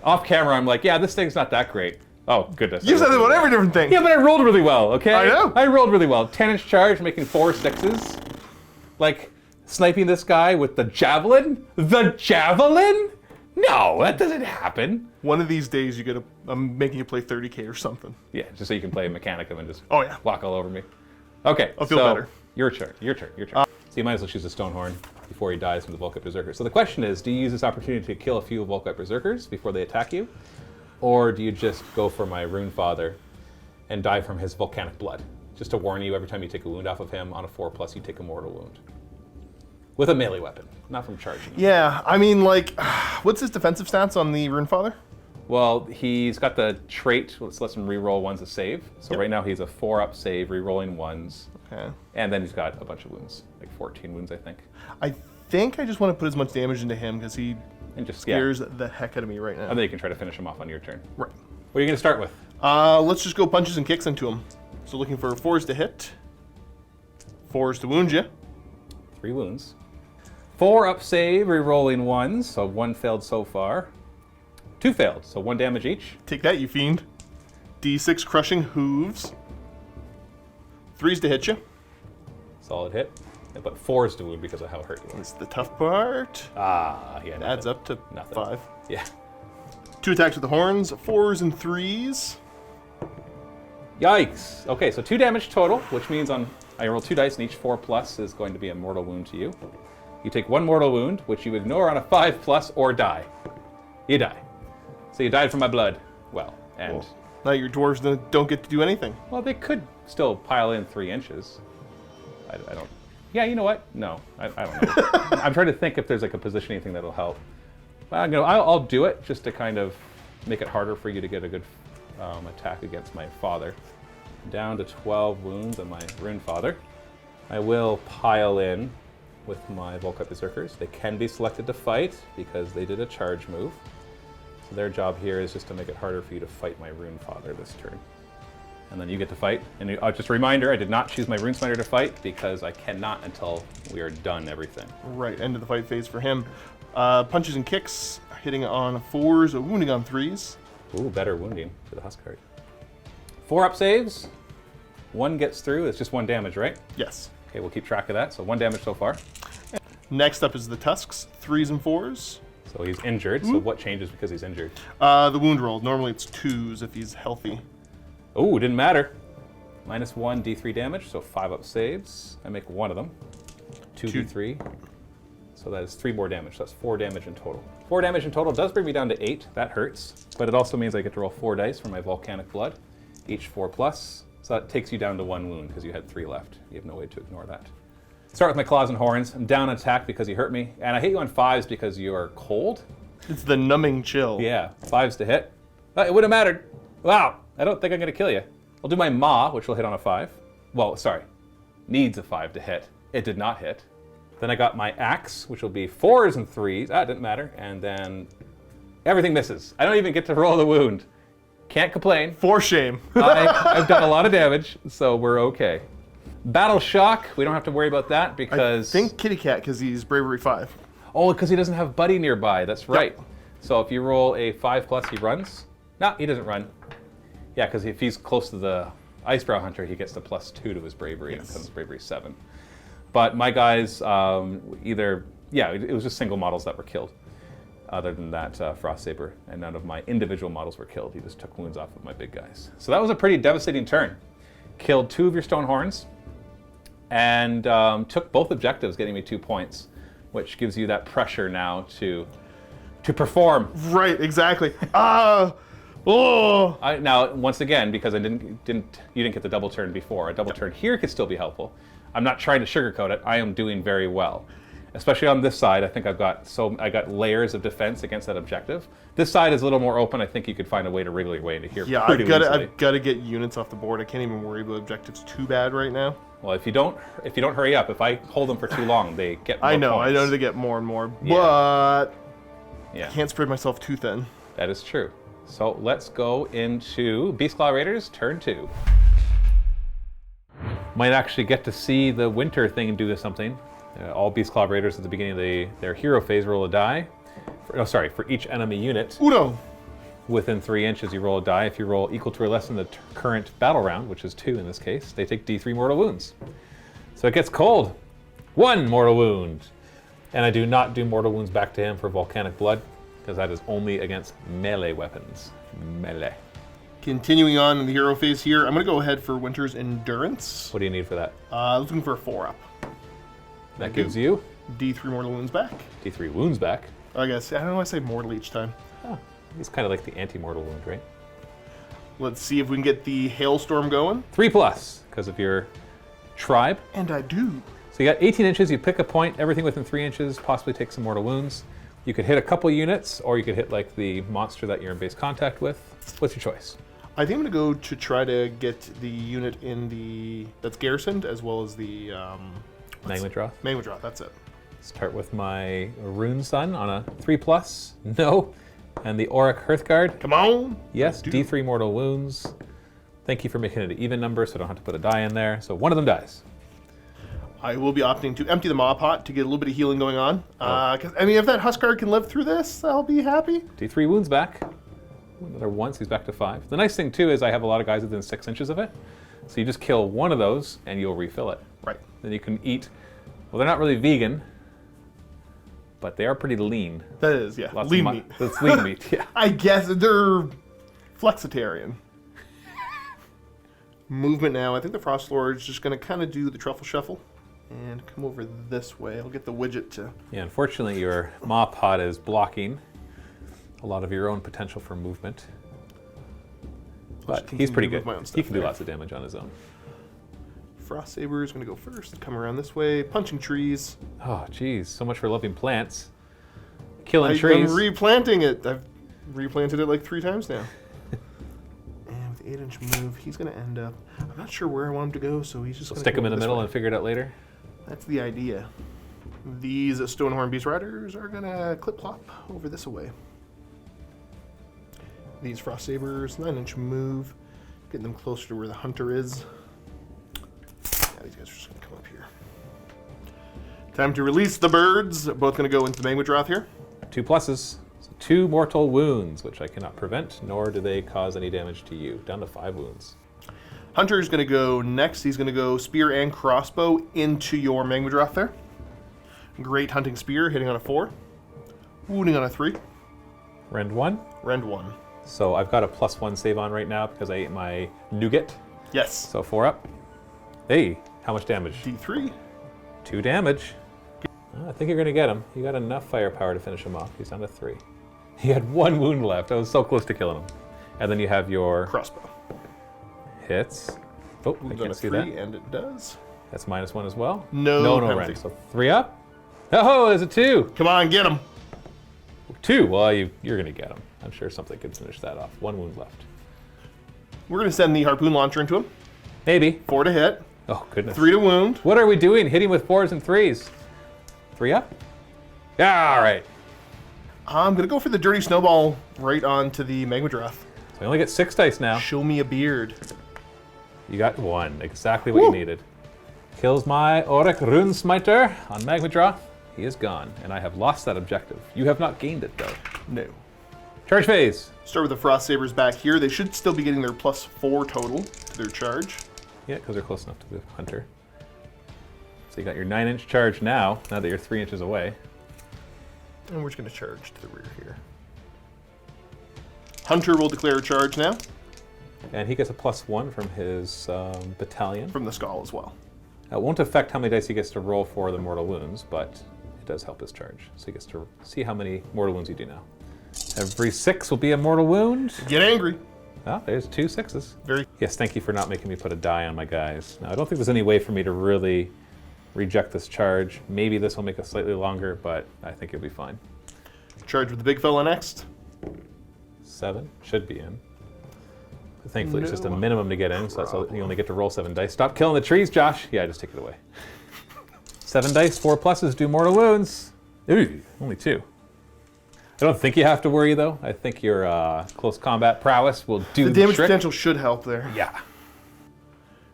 Off camera, I'm like, yeah, this thing's not that great. Oh goodness.
You said about every different thing.
Yeah, but I rolled really well, okay?
I know.
I rolled really well. 10-inch charge, making 4 6s. Like, sniping this guy with the javelin? The javelin? No, that doesn't happen.
One of these days, I'm making you play 30K or something.
Yeah, just so you can play Mechanicum and just
Oh, yeah.
walk all over me. Okay,
I'll feel
so
better.
Your turn. So you might as well choose a Stonehorn before he dies from the Volkite Berserker. So the question is, do you use this opportunity to kill a few Volkite Berserkers before they attack you? Or do you just go for my Runefather and die from his Volcanic Blood? Just to warn you, every time you take a wound off of him, on a 4+, you take a mortal wound. With a melee weapon, not from charging.
Yeah, I mean, like, what's his defensive stats on the Runefather?
Well, he's got the trait, let's let him reroll 1s to save. So
Yep.
right now he's a 4-up save, rerolling 1s.
Okay.
And then he's got a bunch of wounds, like 14 wounds, I think.
I think I just want to put as much damage into him because he
And just,
scares the heck out of me right now.
And then you can try to finish him off on your turn.
Right.
What are you going to start with?
Let's just go punches and kicks into him. So looking for 4s to hit, 4s to wound you.
3 wounds. 4-up save, rerolling 1s, so 1 failed so far. 2 failed, so 1 damage each.
Take that, you fiend. D6 crushing hooves. 3s to hit you.
Solid hit. But 4s to wound because of how hurt you are.
That's the tough part.
Ah, yeah.
Adds up to
Nothing.
5.
Yeah.
2 attacks with the horns, 4s and 3s.
Yikes. Okay, so 2 damage total, which means I roll 2 dice and each 4+ is going to be a mortal wound to you. You take 1 mortal wound, which you ignore on a 5+ or die. You die. So you died from my blood. Well, and...
Now your dwarves don't get to do anything.
Well, they could still pile in 3 inches. I don't... Yeah, you know what? No, I don't know. I'm trying to think if there's like a positioning thing that'll help. Well, I'll do it just to kind of make it harder for you to get a good attack against my father. Down to 12 wounds on my Runefather. I will pile in with my Volkite Berserkers. They can be selected to fight because they did a charge move. So their job here is just to make it harder for you to fight my Runefather this turn. And then you get to fight. And just a reminder, I did not choose my Runesmiter to fight because I cannot until we are done everything.
Right, end of the fight phase for him. Punches and kicks, hitting on 4s, wounding on 3s.
Ooh, better wounding for the Husk card. 4-up saves. 1 gets through. It's just 1 damage, right?
Yes.
Okay, we'll keep track of that. So 1 damage so far.
Next up is the tusks, 3s and 4s.
So he's injured. So what changes because he's injured?
The wound roll, normally it's 2s if he's healthy.
Oh, didn't matter. -1 D3 damage, so 5-up saves. I make 1 of them. 2 D3. So that is 3 more damage. So that's 4 damage in total. 4 damage in total does bring me down to 8. That hurts. But it also means I get to roll 4 dice for my Volcanic Blood, each 4+. So that takes you down to 1 wound because you had 3 left. You have no way to ignore that. Start with my claws and horns. I'm down on attack because you hurt me. And I hit you on 5s because you're cold.
It's the numbing chill.
Yeah, 5s to hit. It would have mattered. Wow, I don't think I'm going to kill you. I'll do my Maw, which will hit on a 5. Well, sorry, needs a 5 to hit. It did not hit. Then I got my Axe, which will be 4s and 3s. Ah, it didn't matter. And then everything misses. I don't even get to roll the wound. Can't complain.
For shame.
I've done a lot of damage, so we're okay. Battle Shock, we don't have to worry about that because...
I think Kitty Cat, because he's Bravery 5.
Oh, because he doesn't have Buddy nearby, that's right. Yep. So if you roll a 5+, he runs? No, he doesn't run. Yeah, because if he's close to the Icebrow Hunter, he gets the +2 to his Bravery and becomes Bravery 7. But my guys, it was just single models that were killed. Other than that, Frost Saber, and none of my individual models were killed. He just took wounds off of my big guys. So that was a pretty devastating turn. Killed 2 of your Stone Horns, and took both objectives, getting me 2 points, which gives you that pressure now to perform.
Right, exactly. Now,
once again, because I you didn't get the double turn before, a double turn here could still be helpful. I'm not trying to sugarcoat it. I am doing very well. Especially on this side, I think I got layers of defense against that objective. This side is a little more open. I think you could find a way to wriggle your way into here.
Yeah,
pretty easily.
I've got to get units off the board. I can't even worry about objectives too bad right now.
Well, if you don't hurry up, if I hold them for too long, they get more points.
I know they get more and more,
Yeah.
but
Yeah.
I can't spread myself too thin.
That is true. So let's go into Beastclaw Raiders, turn 2. Might actually get to see the winter thing and do something. All Beastclaw Raiders at the beginning of their hero phase roll a die. For each enemy unit.
Uno!
Within 3 inches, you roll a die. If you roll equal to or less than the current battle round, which is 2 in this case, they take D3 mortal wounds. So it gets cold. 1 mortal wound. And I do not do mortal wounds back to him for Volcanic Blood, because that is only against melee weapons. Melee.
Continuing on in the hero phase here, I'm going to go ahead for Winter's Endurance.
What do you need for that?
Looking for a 4-up.
That gives you
D3 mortal wounds back.
D3 wounds back.
I guess, I don't know why I say mortal each time.
Oh, he's kind of like the anti-mortal wound, right?
Let's see if we can get the Hailstorm going.
3+, because of your tribe.
And I do.
So you got 18 inches, you pick a point, everything within 3 inches, possibly take some mortal wounds. You could hit a couple units, or you could hit like the monster that you're in base contact with. What's your choice?
I think I'm going to go to try to get the unit that's garrisoned, as well as the...
Magmadroth?
Magmadroth, that's it.
Start with my Rune Sun on a 3+. No. And the Auric Hearthguard.
Come on!
Yes, D3 mortal wounds. Thank you for making it an even number, so I don't have to put a die in there. So one of them dies.
I will be opting to empty the Maw Pot to get a little bit of healing going on. 'Cause, I mean, if that Huskguard can live through this, I'll be happy.
D3 wounds back. Another once, he's back to 5. The nice thing, too, is I have a lot of guys within 6 inches of it. So you just kill one of those, and you'll refill it.
Right.
Then you can eat... Well, they're not really vegan, but they are pretty lean.
That is, yeah.
Lots
lean
of
meat.
That's lean meat, yeah.
I guess they're flexitarian. Movement now. I think the Frost Lord is just going to kind of do the Truffle Shuffle and come over this way. I'll get the widget to...
Yeah, unfortunately, your Maw Pot is blocking a lot of your own potential for movement. But he's pretty good. He can do lots of damage on his own.
Frost Saber is going to go first. Come around this way. Punching trees.
Oh, geez. So much for loving plants. Killing trees.
I'm replanting it. I've replanted it like 3 times now. And with the 8-inch move, he's going to end up... I'm not sure where I want him to go, so he's just going to
stick him in the middle and figure it out later?
That's the idea. These Stonehorn Beast Riders are going to clip-clop over this way. These Frost Sabers, 9-inch move. Getting them closer to where the hunter is. Yeah, these guys are just going to come up here. Time to release the birds. Both going to go into the Magmadroth here.
2 pluses. So 2 mortal wounds, which I cannot prevent, nor do they cause any damage to you. Down to 5 wounds.
Hunter's going to go next. He's going to go spear and crossbow into your Magmadroth there. Great hunting spear, hitting on a 4. Wounding on a 3.
Rend 1.
Rend 1.
So I've got a +1 save on right now because I ate my nougat.
Yes.
So 4 up. Hey, how much damage?
D3.
2 damage. Oh, I think you're going to get him. You got enough firepower to finish him off. He's down to 3. He had 1 wound left. I was so close to killing him. And then you have your
crossbow.
hits. Oh, I can't see that.
And it does.
That's -1 as well.
No
no
penalty.
rend. So 3 up. Oh, there's a 2.
Come on, get him.
2. Well, you're gonna get him. I'm sure something could finish that off. 1 wound left.
We're going to send the harpoon launcher into him.
Maybe.
4 to hit.
Oh goodness.
3 to wound.
What are we doing? Hitting with 4s and 3s. 3 up. Yeah. All right.
I'm going to go for the dirty snowball right onto the Magmadroth.
So we only get 6 dice now.
Show me a beard.
You got 1. Exactly what you needed. Kills my Auric Runesmiter on Magmadroth. He is gone, and I have lost that objective. You have not gained it, though.
No.
Charge phase.
Start with the Frost Sabers back here. They should still be getting their +4 total to their charge.
Yeah, because they're close enough to the Hunter. So you got your 9-inch charge now that you're 3 inches away.
And we're just going to charge to the rear here. Hunter will declare a charge now.
And he gets a +1 from his battalion.
From the skull as well.
It won't affect how many dice he gets to roll for the mortal wounds, but it does help his charge. So he gets to see how many mortal wounds you do now. Every 6 will be a mortal wound.
Get angry.
Oh, there's 2 6s.
Very.
Yes, thank you for not making me put a die on my guys. Now, I don't think there's any way for me to really reject this charge. Maybe this will make it slightly longer, but I think it'll be fine.
Charge with the big fella next.
7 should be in. But thankfully, it's just a
No
minimum to get in, so that's all, you only get to roll 7 dice. Stop killing the trees, Josh. Yeah, just take it away. 7 dice, 4 pluses do mortal wounds. Ooh, only 2. I don't think you have to worry, though. I think your close combat prowess will do
The damage
trick.
potential should help there.
Yeah.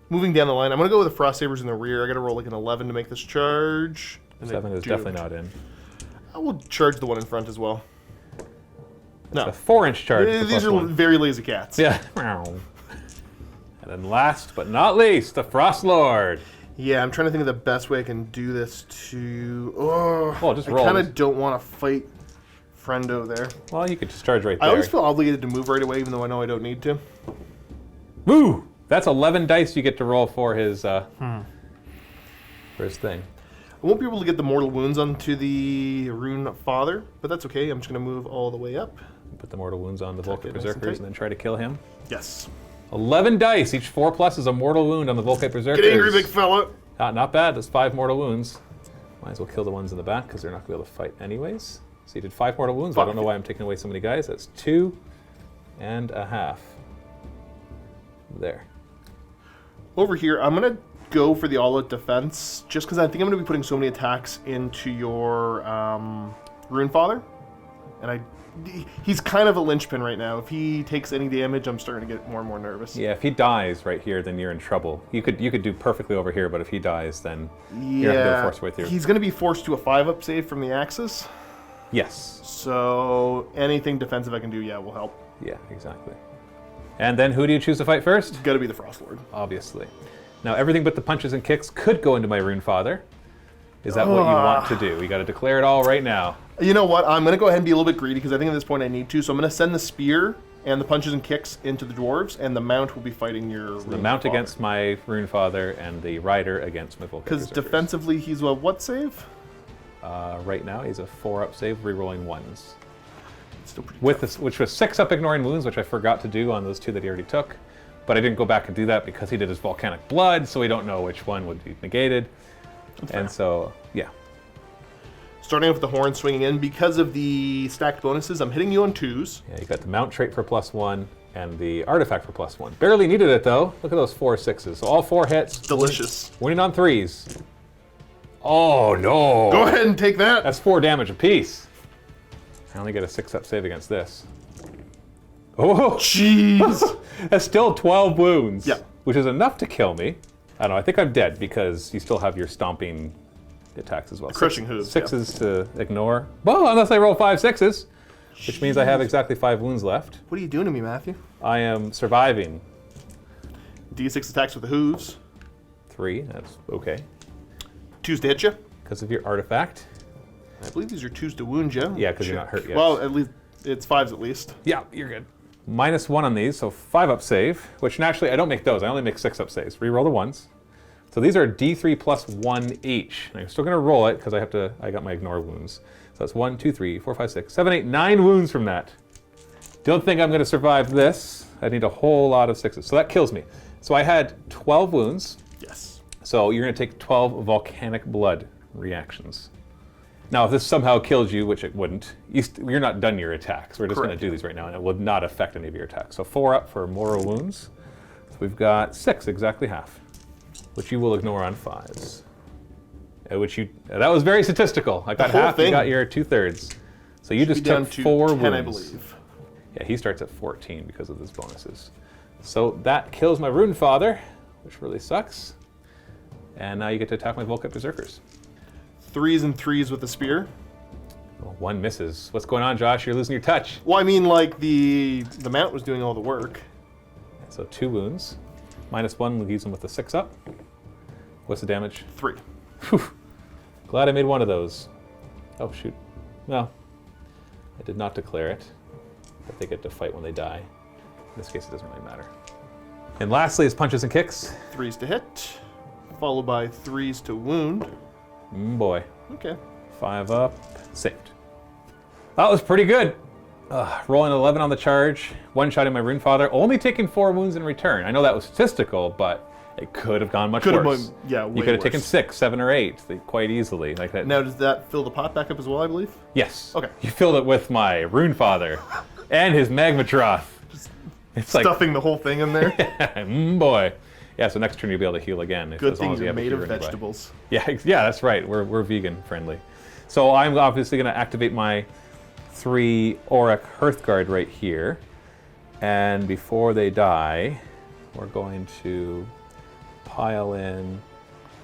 Moving down the line, I'm going to go with the Frost Sabers in the rear. I got to roll like an 11 to make this charge. And
7 is definitely not in.
I will charge the one in front as well. No.
A 4-inch charge. with the
These are
+1.
very lazy cats.
Yeah. And then last but not least, the Frost Lord.
Yeah, I'm trying to think of the best way I can do this to... Oh,
Well, just
I
roll.
kind of don't want to fight Friendo there.
Well, you could just charge right there.
I always feel obligated to move right away, even though I know I don't need to.
Woo! That's 11 dice you get to roll for his for his thing.
I won't be able to get the mortal wounds onto the Rune Father, but that's okay. I'm just going to move all the way up.
Put the mortal wounds on the Volkite
it nice and
Berserkers
tight.
and then try to kill him.
Yes.
11 dice. Each 4+ is a mortal wound on the Volkite Berserkers.
Get angry, big fella.
Not bad. That's 5 mortal wounds. Might as well kill the ones in the back because they're not going to be able to fight anyways. So you did 5 mortal wounds. I don't know why I'm taking away so many guys. That's 2.5. There.
Over here, I'm going to go for the all-out defense, just because I think I'm going to be putting so many attacks into your Rune Father. And he's kind of a linchpin right now. If he takes any damage, I'm starting to get more and more nervous.
Yeah, if he dies right here, then you're in trouble. You could do perfectly over here, but if he dies, then you're not going to force your way through.
He's going to be forced to a 5-up save from the Axis.
Yes.
So anything defensive I can do, yeah, will help.
Yeah, exactly. And then who do you choose to fight first?
Got to be the Frost Lord.
Obviously. Now, everything but the punches and kicks could go into my Rune Father. Is that what you want to do? We got to declare it all right now.
You know what? I'm going to go ahead and be a little bit greedy because I think at this point I need to. So I'm going to send the spear and the punches and kicks into the dwarves, and the mount will be fighting your
The mount against my Rune Father and the rider against my Volkite
Because
Berserkers.
defensively, he's a what save?
Right now, he's a 4-up save, rerolling 1s.
Still pretty
With this, which was 6-up ignoring wounds, which I forgot to do on those 2 that he already took. But I didn't go back and do that because he did his volcanic blood, so we don't know which one would be negated. And so, yeah.
Starting off with the horn swinging in. Because of the stacked bonuses, I'm hitting you on 2s.
Yeah, you got the mount trait for +1 and the artifact for +1. Barely needed it though. Look at those 4 6s. So all 4 hits.
Delicious.
Winning on 3s. Oh no!
Go ahead and take that.
That's 4 damage apiece. I only get a 6-up save against this. Oh,
Jeez.
that's still 12 wounds.
Yeah.
Which is enough to kill me. I don't know. I think I'm dead because you still have your stomping attacks as well.
Crushing hooves,
6s to ignore. Well, unless I roll 5 6s, which means I have exactly 5 wounds left.
What are you doing to me, Matthew?
I am surviving.
D6 attacks with the hooves.
3. That's okay.
2s to hit you.
Because of your artifact.
I believe these are 2s to wound you.
Yeah, because you're not hurt yet.
Well, at least it's 5s at least.
Yeah, you're good. -1 on these, so 5-up save, which naturally I don't make those. I only make 6-up saves. Reroll the 1s. So these are D3 plus 1 each. And I'm still going to roll it because I got my ignore wounds. So that's 1, 2, 3, 4, 5, 6, 7, 8, 9 wounds from that. Don't think I'm going to survive this. I need a whole lot of 6s. So that kills me. So I had 12 wounds.
Yes.
So you're going to take 12 volcanic blood reactions. Now, if this somehow kills you, which it wouldn't, you're not done your attacks. We're just going to do these right now, and it will not affect any of your attacks. So 4 up for mortal wounds. So we've got 6, exactly half, which you will ignore on 5s. That was very statistical. I got half, you got your 2/3. So you just took 4 wounds.
10, I believe.
Yeah, he starts at 14 because of his bonuses. So that kills my Rune Father, which really sucks. And now you get to attack my Volkite Berserkers.
3s and 3s with the spear.
Well, 1 misses. What's going on, Josh? You're losing your touch.
Well, I mean, like, the mount was doing all the work.
So 2 wounds. -1 leaves him with a 6 up. What's the damage?
3.
Whew. Glad I made one of those. Oh, shoot. No. I did not declare it. But they get to fight when they die. In this case, it doesn't really matter. And lastly is punches and kicks.
3s to hit, followed by 3s to wound.
Boy.
Okay.
5 up. Saved. That was pretty good. Rolling 11 on the charge. 1-shotting my Rune Father. Only taking 4 wounds in return. I know that was statistical, but it could have gone much worse.
Yeah, way
you could have
worse.
taken 6, 7, or 8 quite easily. Like that.
Now, does that fill the pot back up as well, I believe?
Yes.
Okay.
You filled it with my Rune Father and his Magmatroth. It's
Stuffing the whole thing in there.
Boy. Yeah, so next turn you'll be able to heal again.
Good
as long
things
as you
are
have a
made of
hero nearby.
vegetables.
Yeah, that's right. We're vegan friendly. So I'm obviously going to activate my 3 Auric Hearthguard right here. And before they die, we're going to pile in,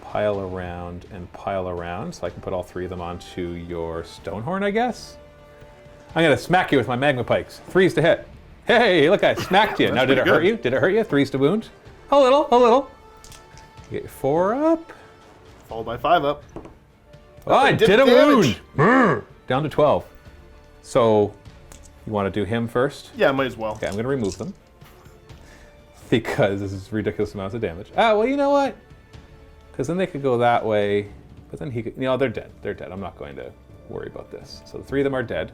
pile around, and pile around. So I can put all 3 of them onto your Stonehorn, I guess? I'm going to smack you with my Magma Pikes. 3s to hit. Hey, look, I smacked you. Now, did it hurt you? Did it hurt you? 3s to wound? A little, a little. You get 4 up.
Followed by 5 up.
Oh, I
did
did a
damage.
wound. Down to 12. So, you want to do him first?
Yeah, might as well.
Okay, I'm going to remove them. Because this is ridiculous amounts of damage. Ah, well, you know what? Because then they could go that way. But then he could, they're dead. They're dead. I'm not going to worry about this. So the 3 of them are dead.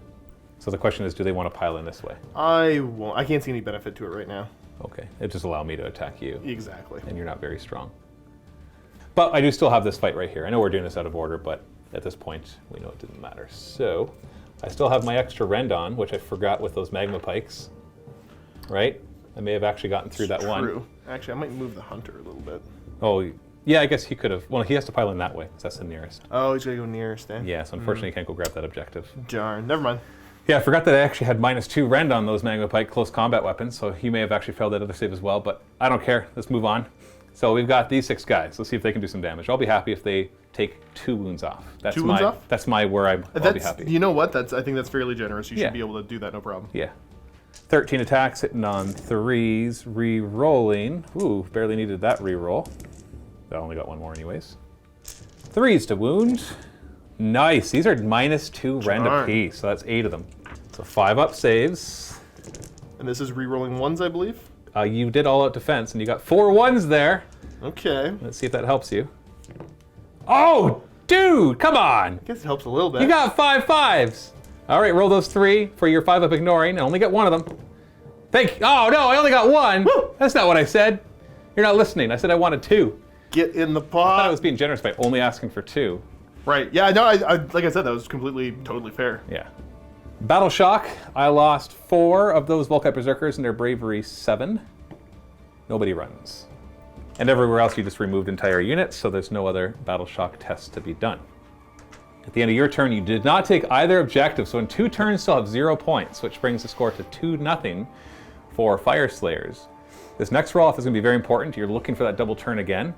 So the question is, do they want to pile in this way?
I won't. I can't see any benefit to it right now.
Okay, it just allow me to attack you.
Exactly.
And you're not very strong. But I do still have this fight right here. I know we're doing this out of order, but at this point, we know it didn't matter. So, I still have my extra rend on, which I forgot with those Magma Pikes. Right? I may have actually gotten through that one.
True. Actually, I might move the hunter a little bit.
Oh, yeah, I guess he could have. Well, he has to pile in that way, because that's the nearest.
Oh, he's going to go nearest, eh?
Yeah, so unfortunately, you can't go grab that objective.
Darn. Never mind.
Yeah, I forgot that I actually had -2 rend on those Magma Pike close combat weapons, so he may have actually failed that other save as well, but I don't care. Let's move on. So we've got these 6 guys. Let's see if they can do some damage. I'll be happy if they take 2 wounds off. That's
2 wounds off?
That's where I'll be happy.
You know what? I think that's fairly generous. You
Yeah.
should be able to do that, no problem.
Yeah. 13 attacks, hitting on 3s, re-rolling. Ooh, barely needed that re-roll. I only got 1 more anyways. 3s to wound. Nice. These are -2 rend apiece, so that's 8 of them. So 5 up saves.
And this is re-rolling 1s, I believe?
You did all out defense, and you got 4 1s there.
Okay.
Let's see if that helps you. Oh, dude, come on.
I guess it helps a little bit.
You got 5 5s. All right, roll those 3 for your 5 up ignoring, and only get 1 of them. Thank you. Oh, no, I only got 1.
Woo!
That's not what I said. You're not listening. I said I wanted 2.
Get in the
I thought I
pot.
was being generous by only asking for 2.
Right. Yeah, no, I like I said, that was totally fair.
Yeah. Battle Shock. I lost 4 of those Volkite Berserkers and their bravery 7. Nobody runs. And everywhere else you just removed entire units, so there's no other Battle Shock tests to be done. At the end of your turn, you did not take either objective, so in 2 turns still have 0 points, which brings the score to 2-0 for Fyreslayers. This next roll-off is going to be very important. You're looking for that double turn again.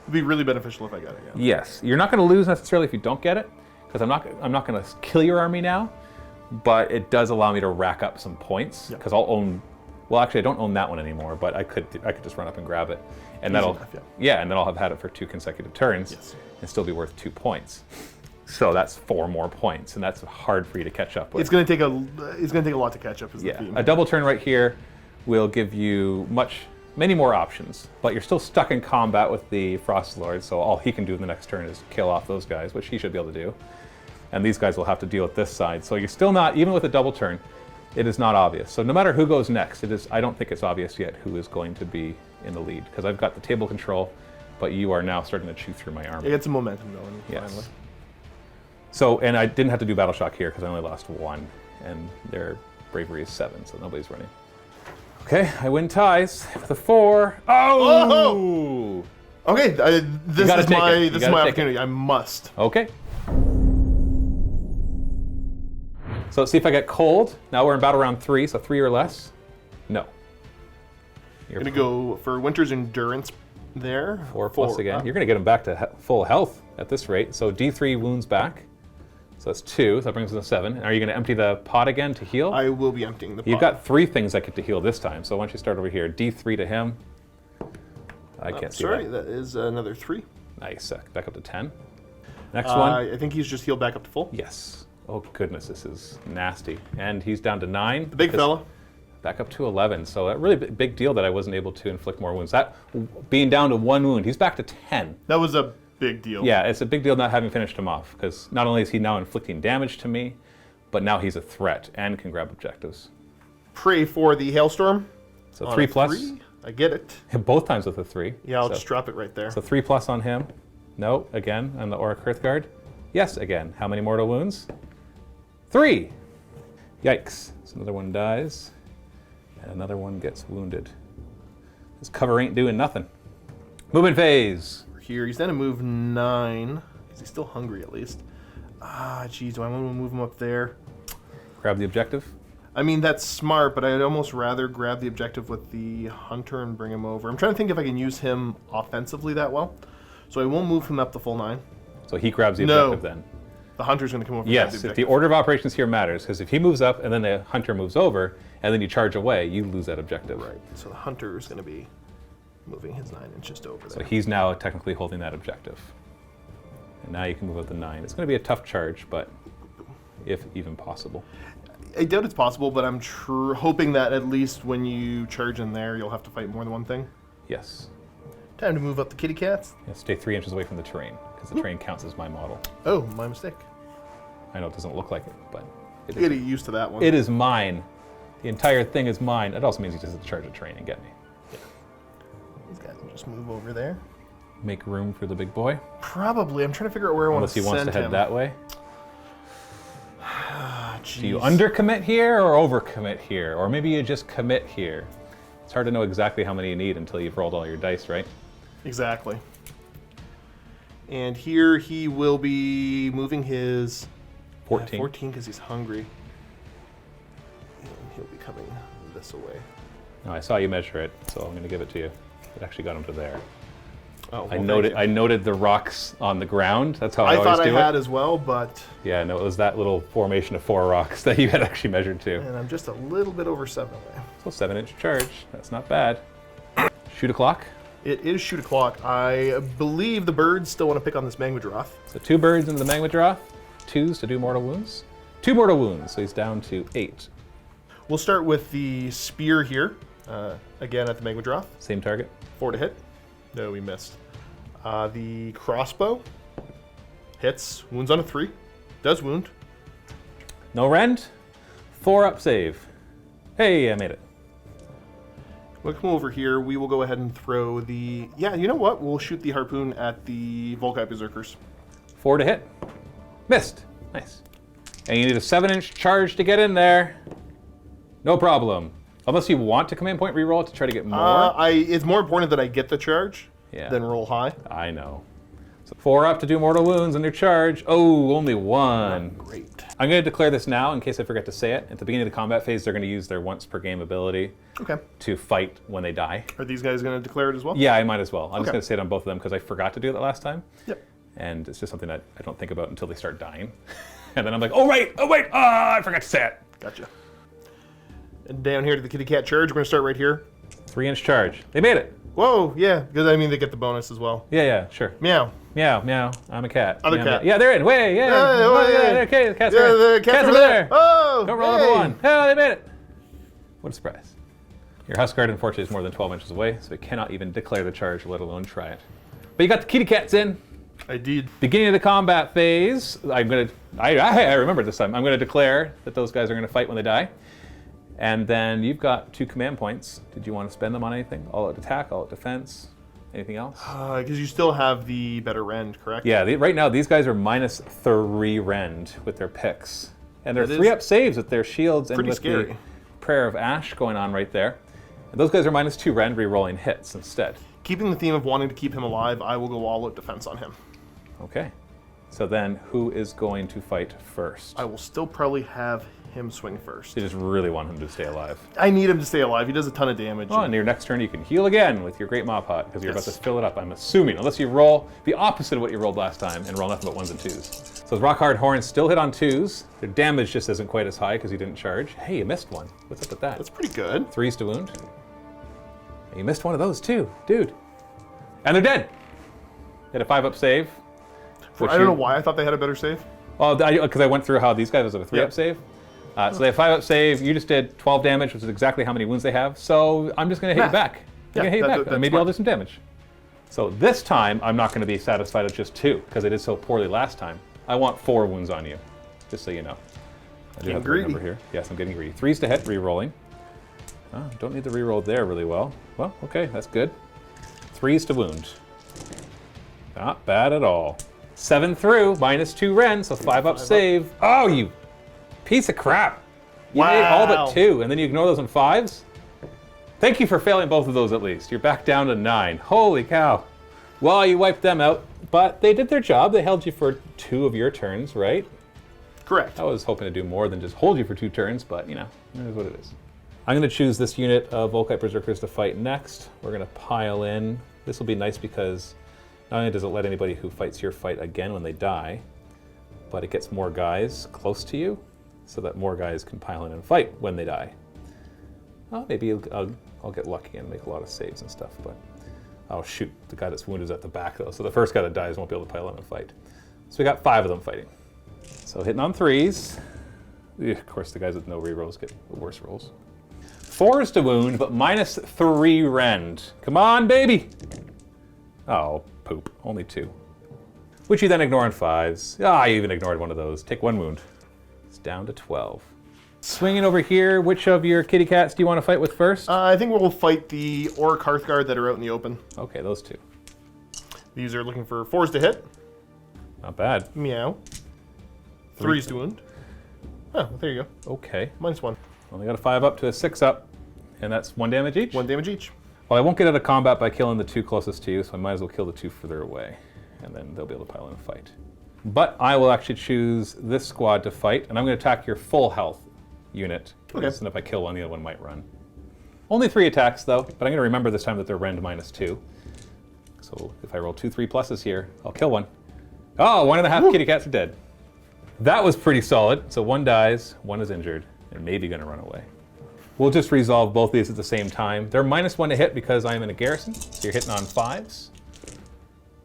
It'd be really beneficial if I got it, yeah.
Yes. You're not going to lose necessarily if you don't get it, because I'm not going to kill your army now, but it does allow me to rack up some points, because I'll own... Well, actually, I don't own that one anymore, but I could just run up and grab it, and
Easy
that'll
enough,
and then I'll have had it for 2 consecutive turns,
Yes.
and still be worth 2 points. So that's 4 more points, and that's hard for you to catch up with.
It's gonna take a lot to catch up. Is the theme.
A double turn right here will give you many more options, but you're still stuck in combat with the Frost Lord, so all he can do in the next turn is kill off those guys, which he should be able to do. And these guys will have to deal with this side. So you're still not, even with a double turn, it is not obvious. So no matter who goes next, I don't think it's obvious yet who is going to be in the lead, because I've got the table control, but you are now starting to chew through my armor.
I get some momentum going.
Yes.
Finally.
So, and I didn't have to do Battle Shock here because I only lost 1, and their bravery is 7, so nobody's running. Okay, I win ties with a 4. Oh!
Okay, this
gotta
is
take
my
it. You
this is
gotta
my
take
opportunity. I must.
Okay. So let's see if I get cold. Now we're in battle round 3, so 3 or less. No. You're
Gonna go for Winter's Endurance there.
4 plus again. You're gonna get him back to full health at this rate. So D3 wounds back. So that's 2, so that brings us to 7. Are you gonna empty the pot again to heal?
I will be emptying the pot.
You've got 3 things that get to heal this time. So why don't you start over here? D3 to him. I can't see
Sorry,
that.
that is another 3.
Nice. Back up to 10. Next one.
I think he's just healed back up to full.
Yes. Oh goodness, this is nasty. And he's down to 9.
The big fella.
Back up to 11. So a really big deal that I wasn't able to inflict more wounds. That being down to 1 wound, he's back to 10.
That was a big deal.
Yeah, it's a big deal not having finished him off, because not only is he now inflicting damage to me, but now he's a threat and can grab objectives.
Pray for the Hailstorm.
So
On
3
a
plus.
3. I get it.
Both times with a 3.
Yeah, I'll
so,
just drop it right there.
So 3 plus on him. No, again, on the Auric Hearthguard. Yes, again. How many mortal wounds? 3! Yikes. So another one dies, and another one gets wounded. This cover ain't doing nothing. Movement phase.
Here, he's down to move 9. Because he's still hungry at least. Ah, geez, do I want to move him up there?
Grab the objective.
I mean, that's smart, but I'd almost rather grab the objective with the Hunter and bring him over. I'm trying to think if I can use him offensively that well. So I won't move him up the full 9.
So he grabs the
No.
objective then.
The Hunter's going to come over and grab the
Yes, if
objective.
the order of operations here matters, because if he moves up and then the hunter moves over, and then you charge away, you lose that objective.
Right, so the Hunter is going to be moving his 9 inches over
So
there.
he's now technically holding that objective. And now you can move up the 9. It's going to be a tough charge, but if even possible.
I doubt it's possible, but I'm hoping that at least when you charge in there, you'll have to fight more than one thing.
Yes.
Time to move up the kitty cats.
Yeah, stay 3 inches away from the terrain, because the terrain counts as my model.
Oh, my mistake.
I know it doesn't look like it, but it
You gotta get used to that one.
It is mine. The entire thing is mine. It also means he doesn't charge a train and get me.
These guys will just move over there.
Make room for the big boy.
Probably. I'm trying to figure out where I want
Unless
to
he
send
wants to head
him.
that way.
Ah,
Do you
jeez.
undercommit here or overcommit here? Or maybe you just commit here. It's hard to know exactly how many you need until you've rolled all your dice, right?
Exactly. And here he will be moving his
14.
14 because he's hungry. And he'll be coming this away.
No, I saw you measure it, so I'm going to give it to you. It actually got him to there.
Oh,
I noted the rocks on the ground. That's how I always
thought I
do
had
it.
as well, but
Yeah, no, it was that little formation of 4 rocks that you had actually measured to.
and I'm just a little bit over 7 away.
So 7-inch charge. That's not bad. Shoot a clock.
It is shoot o'clock. I believe the birds still want to pick on this Magmadroth.
So 2 birds into the Magmadroth. 2s to do mortal wounds. 2 mortal wounds, so he's down to 8.
We'll start with the spear here. Again at the Magmadroth.
Same target.
4 to hit. No, we missed. The crossbow hits. Wounds on a 3. Does wound.
No rend. 4 up save. Hey, I made it.
We'll come over here. We will go ahead and throw the... Yeah, you know what? We'll shoot the harpoon at the Volkite Berserkers.
4 to hit. Missed. Nice. And you need a 7-inch charge to get in there. No problem. Unless you want to command point reroll it to try to get more.
It's more important that I get the charge
Yeah.
than roll high.
I know. So 4 up to do mortal wounds on your charge. Oh, only 1.
Great.
I'm going to declare this now in case I forget to say it. At the beginning of the combat phase, they're going to use their once per game ability
Okay.
to fight when they die.
Are these guys going to declare it as well?
Yeah, I might as well. I'm just
Okay.
going to say it on both of them because I forgot to do that last time.
Yep.
And it's just something that I don't think about until they start dying. And then I'm like, oh, wait, I forgot to say it.
Gotcha. And down here to the kitty cat charge. We're going to start right here.
3-inch charge. They made it.
Whoa, yeah, because I mean they get the bonus as well.
Yeah, sure.
Meow.
Meow, meow. I'm a cat.
Other
Meow,
cat.
meow. Yeah, they're in. Way, yeah.
Oh, yeah.
Okay, the cat's
Yeah,
there.
the cat's
over there.
Oh,
Don't roll
hey.
over 1. Oh, they made it. What a surprise. Your house guard, unfortunately, is more than 12 inches away, so we cannot even declare the charge, let alone try it. But you got the kitty cats in.
I did.
Beginning of the combat phase, I remember this time. I'm going to declare that those guys are going to fight when they die. And then you've got 2 command points. Did you want to spend them on anything? All out attack, all out defense, Anything else?
Because you still have the better rend, correct?
Yeah, right now these guys are -3 rend with their picks. And they're
That is
3-up saves with their shields and
pretty
with
scary.
the Prayer of Ash going on right there. And those guys are -2 rend, re-rolling hits instead.
Keeping the theme of wanting to keep him alive, I will go all-out defense on him.
Okay. So then who is going to fight first?
I will still probably have him swing first.
You just really want him to stay alive.
I need him to stay alive. He does a ton of damage.
Oh, and your next turn you can heal again with your Great Maw Pot, because you're
Yes.
about to fill it up, I'm assuming. Unless you roll the opposite of what you rolled last time and roll nothing but 1s and 2s. So those Rock Hard Horns still hit on 2s. Their damage just isn't quite as high because you didn't charge. Hey, you missed one. What's up with that?
That's pretty good.
3s to wound. You missed one of those too, dude. And they're dead. They had a 5-up save.
I don't know why I thought they had a better save.
Oh, because I went through how these guys have a 3-up
Yeah.
save. So they have 5-up save. You just did 12 damage, which is exactly how many wounds they have. So I'm just going to hit you
Math.
back. I'm
Yeah,
going to hit you back.
that's
Maybe I'll
fine.
do some damage. So this time, I'm not going to be satisfied with just 2, because I did so poorly last time. I want 4 wounds on you, just so you know. I do
Getting
have the right
greedy.
number here. Yes, I'm getting greedy. 3s to hit, re-rolling. Oh, don't need the re-roll there really well. Well, okay, that's good. 3s to wound. Not bad at all. 7 through, -2 rend, so 5-up save. Oh, you piece of crap. You made all
Wow.
but 2, and then you ignore those on 5s? Thank you for failing both of those at least. You're back down to 9. Holy cow. Well, you wiped them out, but they did their job. They held you for 2 of your turns, right?
Correct.
I was hoping to do more than just hold you for 2 turns, but you know, it is what it is. I'm going to choose this unit of Volkite Berserkers to fight next. We're going to pile in. This will be nice because not only does it let anybody who fights your fight again when they die, but it gets more guys close to you so that more guys can pile in and fight when they die. Oh, maybe I'll get lucky and make a lot of saves and stuff, but oh shoot, the guy that's wounded is at the back though, so the first guy that dies won't be able to pile in and fight. So we got 5 of them fighting. So hitting on 3s. Yeah, of course, the guys with no rerolls get the worst rolls. 4s to wound, but -3 rend. Come on, baby! Oh, poop. Only 2. Which you then ignore on 5s. Ah, you even ignored one of those. Take 1 wound. It's down to 12. Swinging over here, which of your kitty cats do you want to fight with first?
I think we'll fight the Orc Hearthguard that are out in the open.
Okay, those 2.
These are looking for 4s to hit.
Not bad.
Meow. 3s to wound. Oh, well, there you go.
Okay.
-1.
Only got a 5-up to a 6-up, and that's 1 damage each?
1 damage each.
Well, I won't get out of combat by killing the 2 closest to you, so I might as well kill the 2 further away, and then they'll be able to pile in and fight. But I will actually choose this squad to fight, and I'm going to attack your full health unit.
Okay.
And if I kill one, the other one might run. Only 3 attacks, though, but I'm going to remember this time that they're rend -2. So if I roll 2 3+s here, I'll kill one. Oh, 1.5 kitty cats are dead. That was pretty solid. So 1 dies, 1 is injured, and maybe going to run away. We'll just resolve both these at the same time. They're -1 to hit because I'm in a garrison, so you're hitting on 5s.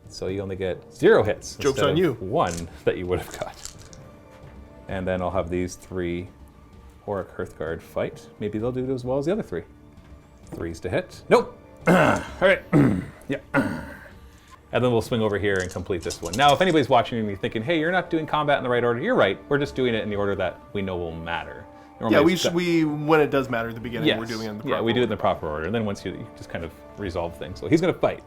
So you only get 0 hits.
Joke's
instead
on
of
you.
1 that you would have got. And then I'll have these 3 Auric Hearthguard fight. Maybe they'll do as well as the other 3. 3s to hit. Nope. All right. Yeah. And then we'll swing over here and complete this one. Now, if anybody's watching and you're thinking, hey, you're not doing combat in the right order, you're right. We're just doing it in the order that we know will matter. Normally
Yeah, we when it does matter at the beginning,
yes.
we're doing it in the
Yeah,
proper
we do it in
order.
the proper order. And then once you just kind of resolve things. So he's going to fight.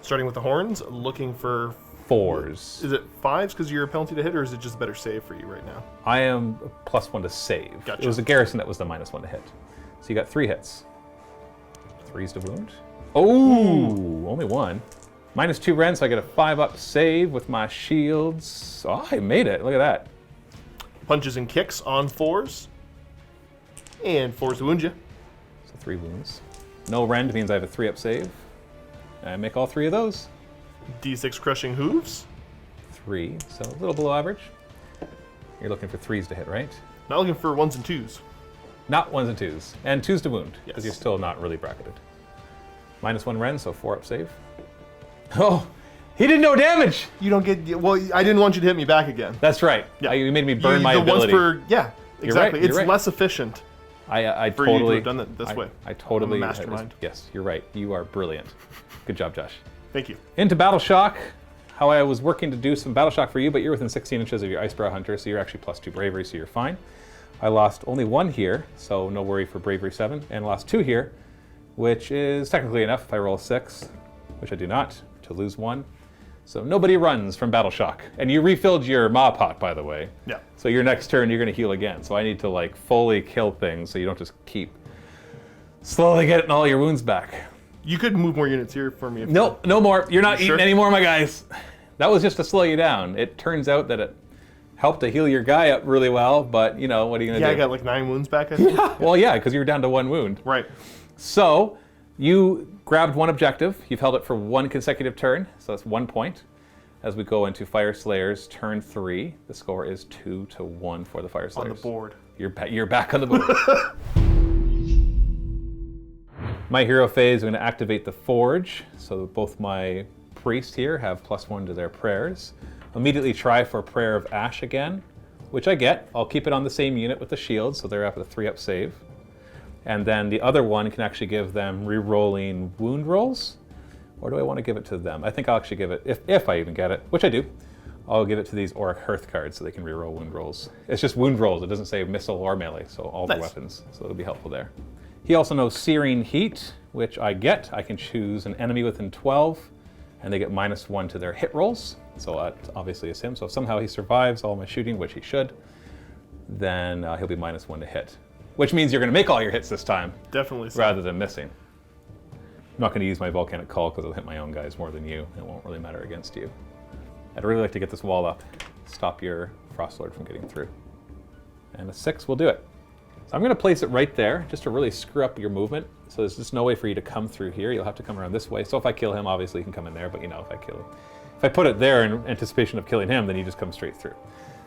Starting with the horns, looking for
4s.
Is it 5s because you're a penalty to hit, or is it just a better save for you right now?
I am +1 to save.
Gotcha.
It was a garrison that was the -1 to hit. So you got 3 hits. 3s to wound. Oh, only 1. -2 rend, so I get a 5-up save with my shields. Oh, I made it. Look at that.
Punches and kicks on 4s. And 4s to wound you.
So 3 wounds. No rend means I have a 3-up save. And I make all 3 of those.
D6 crushing hooves.
3, so a little below average. You're looking for 3s to hit, right?
Not looking for 1s and 2s.
Not 1s and 2s. And 2s to wound, because
Yes.
you're still not really bracketed. -1 rend, so 4-up save. Oh, he did no damage!
You don't get. Well, I didn't want you to hit me back again.
That's right.
Yeah.
You made me burn my
the
ability.
Ones for, yeah, exactly.
you're
It's
right.
less efficient.
I
for you to
totally
have done it this way.
I totally.
I'm a mastermind.
Yes, you're right. You are brilliant. Good job, Josh.
Thank you.
Into Battle Shock. How I was working to do some Battle Shock for you, but you're within 16 inches of your Icebrow Hunter, so you're actually +2 bravery, so you're fine. I lost only 1 here, so no worry for bravery 7, and lost 2 here, which is technically enough if I roll a 6. which I do not, to lose 1. So nobody runs from Battle Shock. And you refilled your Ma Pot, by the way.
Yeah.
So your next turn, you're going to heal again. So I need to like fully kill things so you don't just keep slowly getting all your wounds back.
You could move more units here for me. If
No, no more. You're not
Sure?
eating any more, my guys. That was just to slow you down. It turns out that it helped to heal your guy up really well, but you know, what are you going to
Yeah,
do?
I got like 9 wounds back, I think.
Well, yeah, because you were down to 1 wound.
Right.
So you grabbed 1 objective. You've held it for 1 consecutive turn, so that's 1 point. As we go into Fyreslayers turn 3, the score is 2-1 for the Fyreslayers.
On the board.
You're back on the board. My hero phase, I'm going to activate the Forge, so both my priests here have +1 to their prayers. Immediately try for Prayer of Ash again, which I get. I'll keep it on the same unit with the shield, so they're up with a 3-up save. And then the other one can actually give them re-rolling wound rolls. Or do I want to give it to them? I think I'll actually give it, if I even get it, which I do, I'll give it to these Auric Hearth cards so they can re-roll wound rolls. It's just wound rolls, it doesn't say missile or melee, so all the weapons, so it'll be helpful there. He also knows Searing Heat, which I get. I can choose an enemy within 12, and they get -1 to their hit rolls. So that obviously is him. So if somehow he survives all my shooting, which he should, then he'll be -1 to hit. Which means you're going to make all your hits this time,
Definitely so.
rather than missing. I'm not going to use my Volcanic Call because I'll hit my own guys more than you. It won't really matter against you. I'd really like to get this wall up, stop your Frostlord from getting through. And a 6 will do it. So I'm going to place it right there, just to really screw up your movement. So there's just no way for you to come through here. You'll have to come around this way. So if I kill him, obviously he can come in there, but you know, if I put it there in anticipation of killing him, then you just come straight through.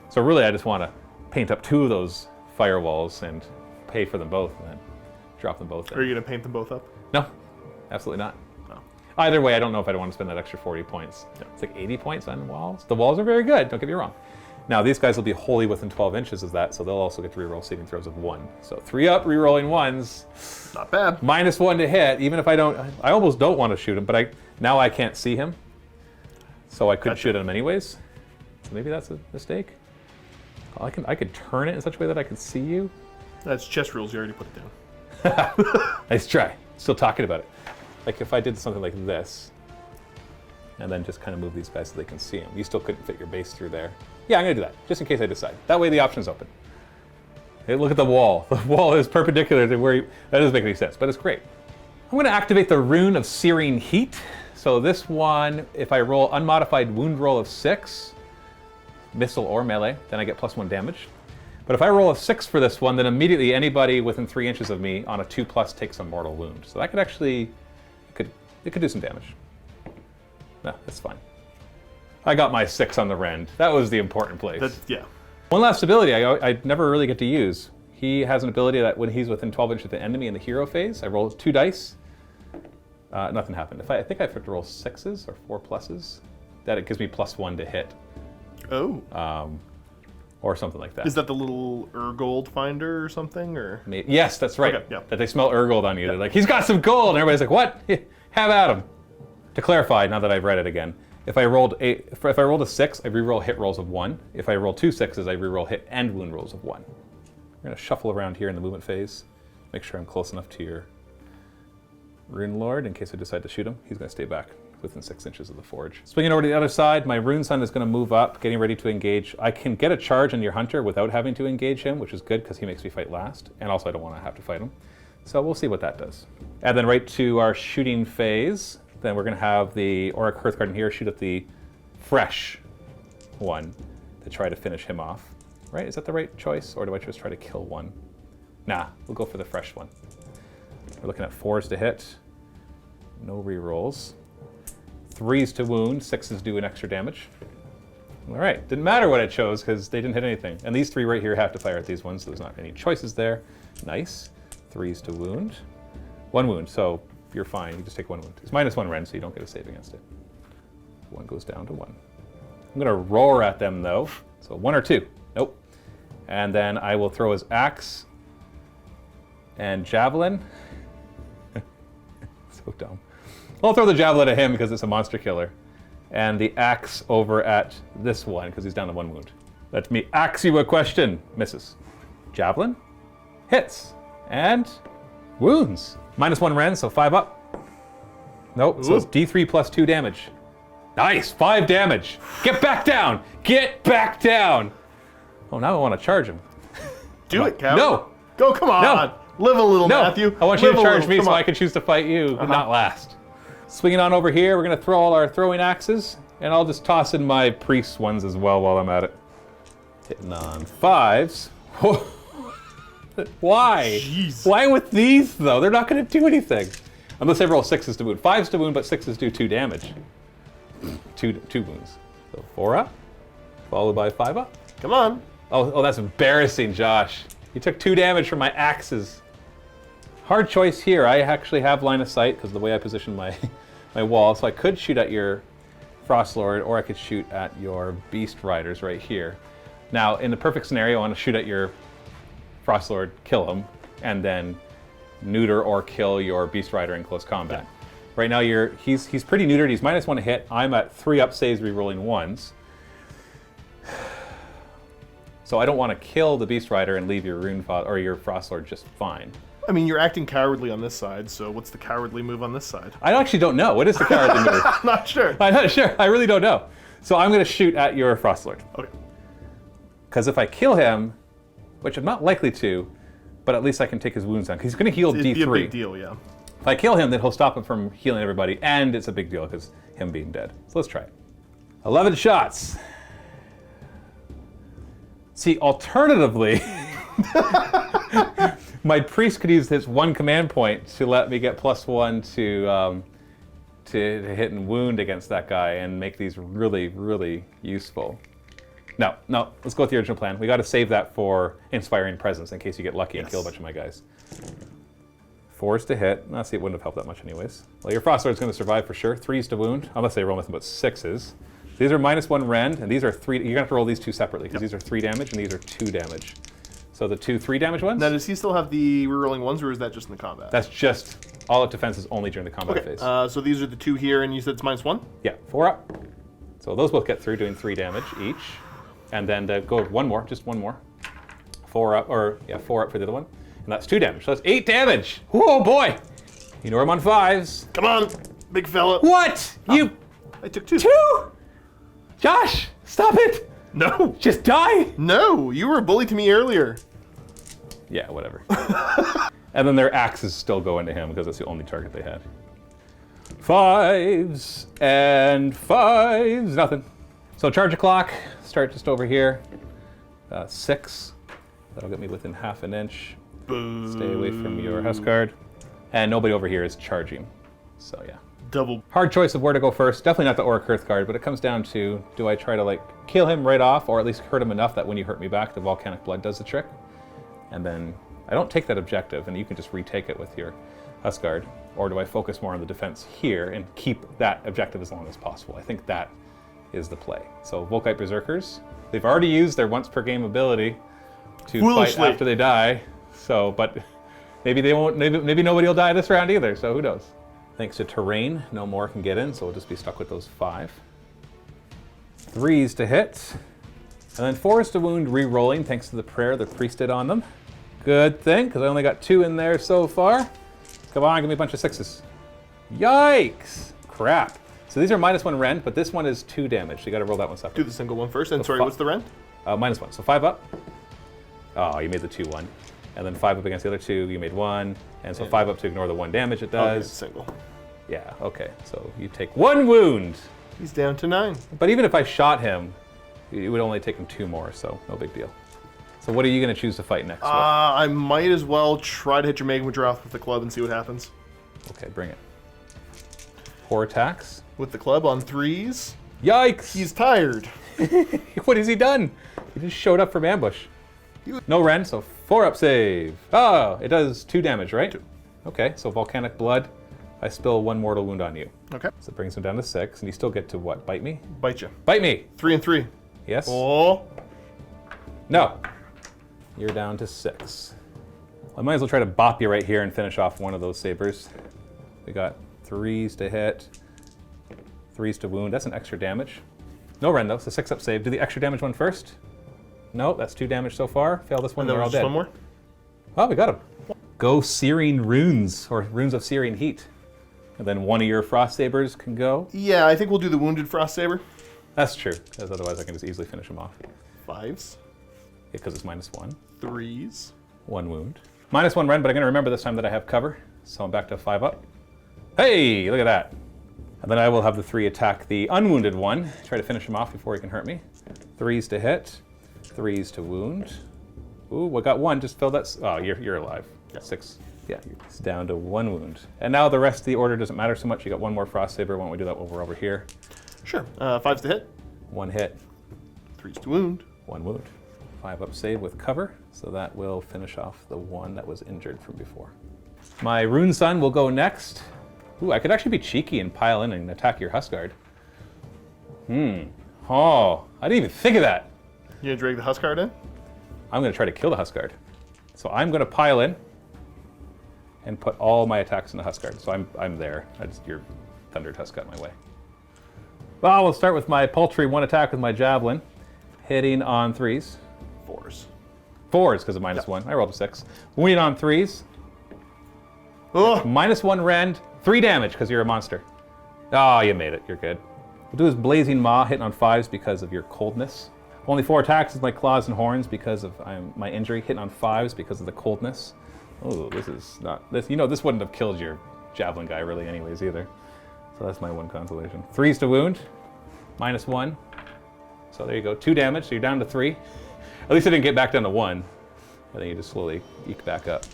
So really, I just want to paint up 2 of those firewalls and pay for them both, and then drop them both in.
Are you going to paint them both up?
No, absolutely not.
No.
Either way, I don't know if I want to spend that extra 40 points. Yeah. It's like 80 points on walls. The walls are very good, don't get me wrong. Now, these guys will be wholly within 12 inches of that, so they'll also get to reroll saving throws of 1. So 3 up, rerolling 1s.
Not bad.
-1 to hit, even if I don't, I almost don't want to shoot him, but now I can't see him. So I could shoot him anyways. So maybe that's a mistake. I could turn it in such a way that I can see you.
That's chess rules, you already put it down.
Nice try. Still talking about it. Like if I did something like this, and then just kind of move these guys so they can see him. You still couldn't fit your base through there. Yeah, I'm gonna do that, just in case I decide. That way the option's open. Hey, look at the wall. The wall is perpendicular to where that doesn't make any sense, but it's great. I'm gonna activate the Rune of Searing Heat. So this one, if I roll unmodified wound roll of 6, missile or melee, then I get +1 damage. But if I roll a 6 for this one, then immediately anybody within 3 inches of me on a 2+ takes a mortal wound. So that could actually, it could do some damage. No, that's fine. I got my 6 on the rend. That was the important place.
Yeah.
One last ability I never really get to use. He has an ability that when he's within 12 inches of the enemy in the hero phase, I roll 2 dice. Nothing happened. I think I have to roll 6s or 4 pluses. That it gives me +1 to hit.
Oh.
Or something like that.
Is that the little Urgold finder or something? Or
Yes, that's right.
Okay, yeah.
That they smell Urgold on you. They're like, he's got some gold, and everybody's like, what? Have at him. To clarify, now that I've read it again, if I rolled a 6, I reroll hit rolls of 1. If I roll 2 6s, I reroll hit and wound rolls of 1. We're gonna shuffle around here in the movement phase, make sure I'm close enough to your Rune Lord in case I decide to shoot him. He's gonna stay back within 6 inches of the forge. Swinging over to the other side, my Rune Sun is gonna move up, getting ready to engage. I can get a charge on your hunter without having to engage him, which is good because he makes me fight last, and also I don't wanna have to fight him. So we'll see what that does. And then right to our shooting phase, then we're gonna have the Auric Hearth Garden here shoot at the fresh one to try to finish him off. Right, is that the right choice? Or do I just try to kill one? Nah, we'll go for the fresh one. We're looking at 4s to hit, no rerolls. 3s to wound, 6s do an extra damage. All right, didn't matter what I chose because they didn't hit anything. And these 3 right here have to fire at these ones, so there's not any choices there. Nice. 3s to wound. 1 wound, so you're fine, you just take 1 wound. It's -1 rend, so you don't get a save against it. 1 goes down to 1. I'm gonna roar at them though, so 1 or 2. Nope. And then I will throw his axe and javelin. So dumb. I'll throw the javelin at him because it's a monster killer. And the axe over at this one because he's down to 1 wound. Let me axe you a question. Misses. Javelin. Hits. And wounds. -1 rend, so 5 up. Nope, so it's D3 plus 2 damage. Nice, 5 damage. Get back down. Get back down. Oh, now I want to charge him.
Do it, Cal.
No.
Go, come on.
No.
Live a little,
No,
Matthew.
I want you
Live
to
a
charge
little.
me
Come
so
on.
I can choose to fight you, but not last. Swinging on over here, we're going to throw all our throwing axes, and I'll just toss in my priest ones as well while I'm at it. Hitting on 5s. Why?
Jeez.
Why with these, though? They're not going to do anything. Unless I roll 6s to wound. 5s to wound, but 6s do 2 damage. Two wounds. So 4 up, followed by 5 up.
Come on.
Oh, that's embarrassing, Josh. You took 2 damage from my axes. Hard choice here. I actually have line of sight because of the way I position my wall. So I could shoot at your Frostlord, or I could shoot at your Beast Riders right here. Now, in the perfect scenario, I want to shoot at your Frostlord, kill him, and then neuter or kill your Beast Rider in close combat. Yeah. Right now, he's pretty neutered. He's -1 to hit. I'm at 3 up saves, rerolling 1s. So I don't want to kill the Beast Rider and leave your or your Frostlord just fine.
I mean, you're acting cowardly on this side, so what's the cowardly move on this side?
I actually don't know. What is the cowardly move?
I'm not sure.
I'm not sure. I really don't know. So I'm going to shoot at your Frostlord.
Okay.
Because if I kill him, which I'm not likely to, but at least I can take his wounds down. Because he's going to heal
It'd
D3.
be a big deal, yeah.
If I kill him, then he'll stop him from healing everybody, and it's a big deal because him being dead. So let's try it. 11 shots. See, alternatively, my priest could use his 1 command point to let me get +1 to hit and wound against that guy and make these really, really useful. No, let's go with the original plan. We got to save that for Inspiring Presence in case you get lucky and kill a bunch of my guys. 4s to hit. Let's see, it wouldn't have helped that much anyways. Well, your Frostlord's going to survive for sure. 3s to wound, unless they roll nothing but 6s. These are -1 rend, and these are 3. You're going to have to roll these 2 separately, because these are 3 damage, and these are 2 damage. So the 2 3 damage ones?
Now, does he still have the rerolling 1s, or is that just in the combat?
That's just all-out defenses only during the combat phase.
So these are the 2 here, and you said it's -1?
Yeah, 4 up. So those both get through, doing 3 damage each. And then go 1 more, just 1 more. 4 up, 4 up for the other one. And that's 2 damage, so that's 8 damage. Whoa, boy! You know I'm on 5s.
Come on, big fella.
What?
I took 2.
2? Josh, stop it!
No.
Just die!
No, you were a bully to me earlier.
Yeah, whatever. And then their axes still go into him because that's the only target they had. 5s and 5s, nothing. So charge a clock, start just over here. 6, that'll get me within half an inch.
Boo.
Stay away from your house guard. And nobody over here is charging, so yeah.
Double.
Hard choice of where to go first. Definitely not the Auric Earth card, but it comes down to, do I try to like kill him right off, or at least hurt him enough that when you hurt me back, the Volcanic Blood does the trick? And then I don't take that objective, and you can just retake it with your Huskard. Or do I focus more on the defense here and keep that objective as long as possible? I think that is the play. So Volkite Berserkers, they've already used their once per game ability to fight after they die. So, but maybe they won't. Maybe nobody will die this round either. So who knows? Thanks to terrain, no more can get in, so we'll just be stuck with those 5. 3s to hit, and then 4s to wound, re-rolling thanks to the prayer the priest did on them. Good thing, because I only got 2 in there so far. Come on, give me a bunch of 6s. Yikes! Crap. So these are -1 rend, but this one is 2 damage. So you got to roll that one separate.
Do the single one first. And sorry, what's the rend?
-1. So 5 up. Oh, you made the 2-1. And then 5 up against the other 2, you made 1. And so 5 up to ignore the 1 damage it does.
Okay, single.
Yeah, okay. So you take 1 wound.
He's down to 9.
But even if I shot him, it would only take him 2 more, so no big deal. So what are you going to choose to fight next with?
I might as well try to hit your Magma Droth with the club and see what happens.
Okay, bring it. 4 attacks.
With the club on 3s.
Yikes!
He's tired.
What has he done? He just showed up from ambush. No rend, so 4 up save. Oh, it does 2 damage, right?
2.
Okay, so Volcanic Blood. I spill 1 mortal wound on you.
Okay.
So it brings him down to 6, and you still get to what? Bite me?
Bite you.
Bite me!
3 and 3.
Yes?
Oh.
No. You're down to 6. I might as well try to bop you right here and finish off one of those sabers. We got 3s to hit, 3s to wound. That's an extra damage. No rend though, so 6 up save. Do the extra damage one first. No, that's 2 damage so far. Fail this one,
And then
they're all
just
dead.
one more?
Oh, we got him. Go Searing Runes, or Runes of Searing Heat. And then one of your Frost Sabers can go.
Yeah, I think we'll do the Wounded Frost Saber.
That's true, because otherwise I can just easily finish him off.
5s.
Because it's -1.
3s.
1 wound. -1 rend, but I'm going to remember this time that I have cover. So I'm back to 5 up. Hey, look at that. And then I will have the 3 attack the unwounded one. Try to finish him off before he can hurt me. 3s to hit. 3s to wound. Ooh, we got 1. Just fill that. Oh, you're alive.
Yeah.
6. Yeah, it's down to 1 wound. And now the rest of the order doesn't matter so much. You got 1 more Frost Saber. Why don't we do that over here?
Sure. 5s to hit.
1 hit.
3s to wound.
1 wound. 5 up save with cover. So that will finish off the one that was injured from before. My Rune Sun will go next. Ooh, I could actually be cheeky and pile in and attack your Huskard. Oh, I didn't even think of that.
You gonna drag the Huskard in?
I'm going to try to kill the Huskard. So I'm going to pile in and put all my attacks in the Huskard. So I'm there. Your Thunder Tusk got in my way. Well, we'll start with my paltry 1 attack with my Javelin. Hitting on 3s.
4s.
4s because of -1. I rolled a 6. Wounding on 3s.
Oh!
-1 rend. 3 damage because you're a monster. Oh, you made it. You're good. We'll do his Blazing Maw, hitting on 5s because of your coldness. Only 4 attacks with my Claws and Horns because of my injury, hitting on 5s because of the coldness. Oh, this is not... this. You know, this wouldn't have killed your Javelin guy really anyways either. So that's my 1 consolation. 3s to wound. -1. So there you go. 2 damage, so you're down to 3. At least I didn't get back down to 1. I think you just slowly eke back up.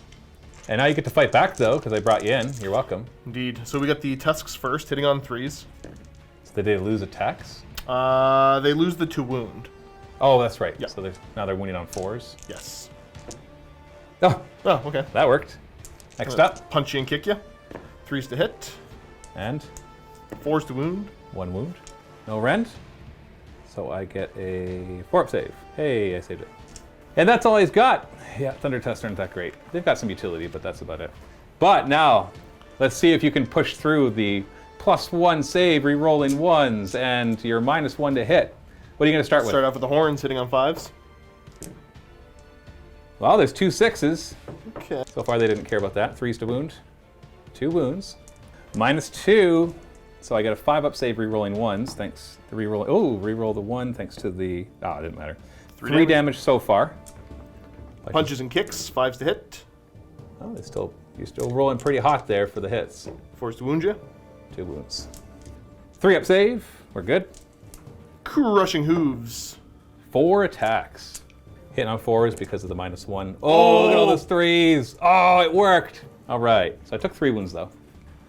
And now you get to fight back, though, because I brought you in. You're welcome.
Indeed. So we got the Tusks first, hitting on 3s.
So did they lose attacks?
They lose the to wound.
Oh, that's right.
Yeah.
So now they're wounding on 4s.
Yes.
Oh,
Oh, okay.
that worked. Next up.
Punch you and kick you. 3s to hit.
And
4s to wound.
1 wound. No rend. So I get a 4-up save. Hey, I saved it. And that's all he's got. Yeah, Thunder Tusk aren't that great. They've got some utility, but that's about it. But now, let's see if you can push through the +1 save, re-rolling 1s, and your -1 to hit. What are you going to start with?
Start off with the horns, hitting on 5s.
Well, there's 2 6s.
Okay.
So far, they didn't care about that. 3s to wound. 2 wounds. -2. So I get a 5-up save, re-rolling 1s, thanks to re-roll. Oh, re-roll the 1, thanks to the. Ah, it didn't matter. 3 damage so far.
Punches and kicks, 5s to hit.
Oh, you're still rolling pretty hot there for the hits.
4s to wound you.
2 wounds. 3-up save. We're good.
Crushing hooves.
4 attacks. Hitting on 4s because of the -1. Oh, look at all those 3s. Oh, it worked. All right. So I took 3 wounds, though.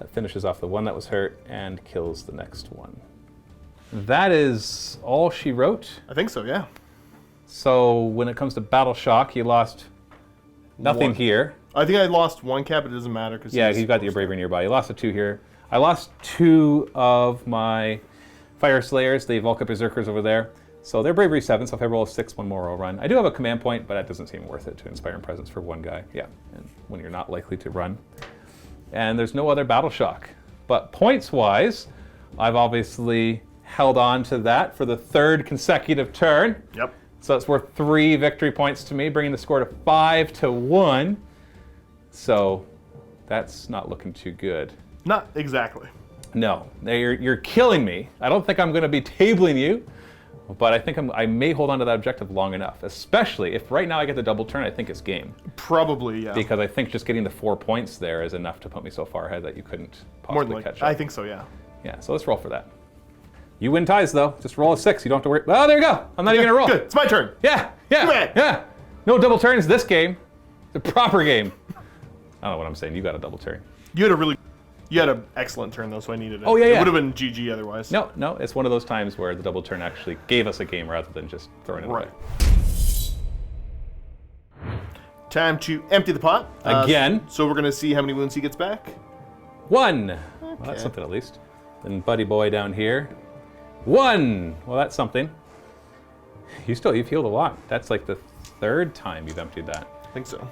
That finishes off the one that was hurt and kills the next one. That is all she wrote.
I think so, yeah.
So when it comes to Battle Shock, you lost nothing
1.
here.
I think I lost 1 cap, but it doesn't matter. Cause
Yeah, you've got your bravery nearby. You lost a 2 here. I lost 2 of my Fyreslayers, the Volca Berserkers over there. So they're bravery 7, so if I roll a 6, 1 more I'll run. I do have a command point, but that doesn't seem worth it to Inspire and Presence for 1 guy. Yeah, and when you're not likely to run. And there's no other Battle Shock. But points-wise, I've obviously held on to that for the 3rd consecutive turn.
Yep.
So it's worth 3 victory points to me, bringing the score to 5-1. So that's not looking too good.
Not exactly.
No, you're killing me. I don't think I'm going to be tabling you, but I think I may hold on to that objective long enough, especially if right now I get the double turn. I think it's game.
Probably, yeah.
Because I think just getting the 4 points there is enough to put me so far ahead that you couldn't
More than
possibly
likely.
catch up.
I think so, yeah.
Yeah, so let's roll for that. You win ties, though. Just roll a 6. You don't have to worry. Oh, there you go. I'm not even going to roll.
Good. It's my turn.
Yeah,
Come on.
yeah. No double turns this game. It's a proper game. I don't know what I'm saying. You got a double turn.
You had an excellent turn, though, so I needed it.
Oh, yeah,
It
yeah.
would have been GG otherwise.
No, it's one of those times where the double turn actually gave us a game rather than just throwing it away.
Time to empty the pot.
Again.
So we're going to see how many wounds he gets back.
1. Well, that's something at least. Then Buddy Boy down here. 1. Well, that's something. You've healed a lot. That's like the 3rd time you've emptied that.
I think so.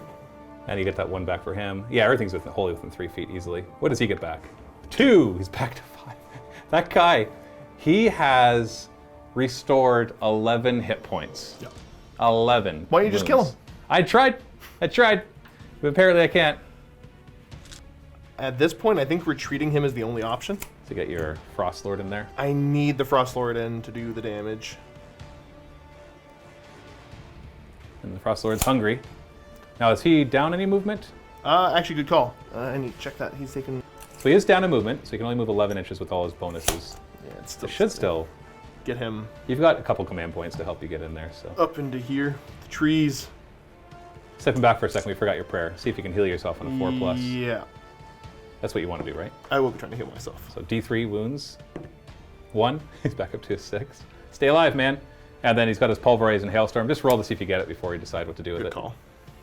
And you get that 1 back for him. Yeah, everything's wholly within 3 feet easily. What does he get back? 2. He's back to 5. That guy, he has restored 11 hit points.
Yep.
11.
Why don't you just kill him?
I tried. But apparently I can't.
At this point, I think retreating him is the only option.
To get your Frost Lord in there.
I need the Frost Lord in to do the damage.
And the Frost Lord's hungry. Now, is he down any movement?
Actually, good call. I need to check that. He's taken...
So he is down in movement, so he can only move 11 inches with all his bonuses.
Yeah, it's still...
It should still...
Get him...
You've got a couple command points to help you get in there, so...
Up into here. The trees.
Stepping back for a second, we forgot your prayer. See if you can heal yourself on a 4+.
Yeah.
That's what you want to do, right?
I will be trying to heal myself.
So D3 wounds. 1. He's back up to a 6. Stay alive, man. And then he's got his Pulverize and Hailstorm. Just roll to see if you get it before you decide what to do with
Good
it.
call.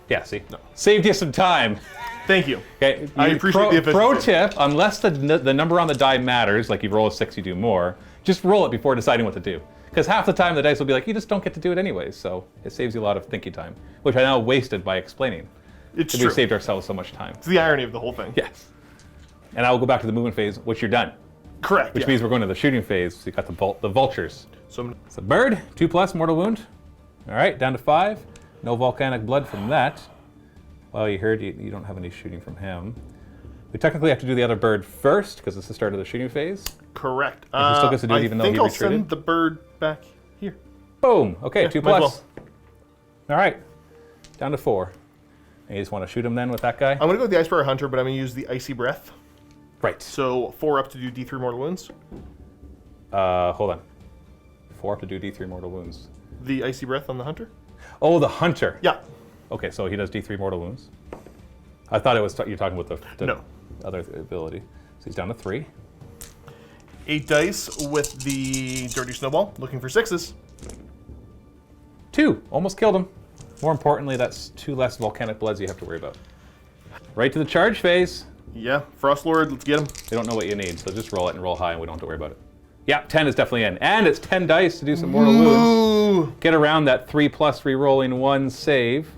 Yeah, see?
No.
Saved you some time.
Thank you.
Okay.
I appreciate the efficiency.
Pro tip, unless the number on the die matters, like you roll a 6, you do more, just roll it before deciding what to do. Because half the time the dice will be like, you just don't get to do it anyways, so it saves you a lot of thinking time, which I now wasted by explaining.
It's
We
true.
saved ourselves so much time.
It's the irony of the whole thing.
Yes. And I will go back to the movement phase, which you're done.
Correct.
Which
yeah.
means we're going to the shooting phase. So you got the vultures.
So
It's a bird, 2+, mortal wound. All right, down to 5. No volcanic blood from that. Well, you heard you don't have any shooting from him. We technically have to do the other bird first because it's the start of the shooting phase.
correct.
He still gets to do it even though he
I think I'll
retreated?
send the bird back here.
Boom. Okay, 2+.
might as well.
All right, down to 4. And you just want to shoot him then with that guy?
I'm going to go with the Icebreaker Hunter, but I'm going to use the Icy Breath.
Right.
So 4 up to do D3 mortal wounds.
Hold on. 4 up to do D3 mortal wounds.
The Icy Breath on the Hunter?
Oh, the hunter.
Yeah.
Okay, so he does D3 mortal wounds. I thought it was you're talking about the
No.
other ability. So he's down to 3.
8 dice with the Dirty Snowball, looking for 6s.
2, almost killed him. More importantly, that's 2 less volcanic bloods you have to worry about. Right to the charge phase.
Yeah, Frost Lord, let's get him.
They don't know what you need, so just roll it and roll high, and we don't have to worry about it. Yeah, 10 is definitely in, and it's 10 dice to do some mortal wounds.
Ooh.
Get around that 3+ re-rolling 1 save.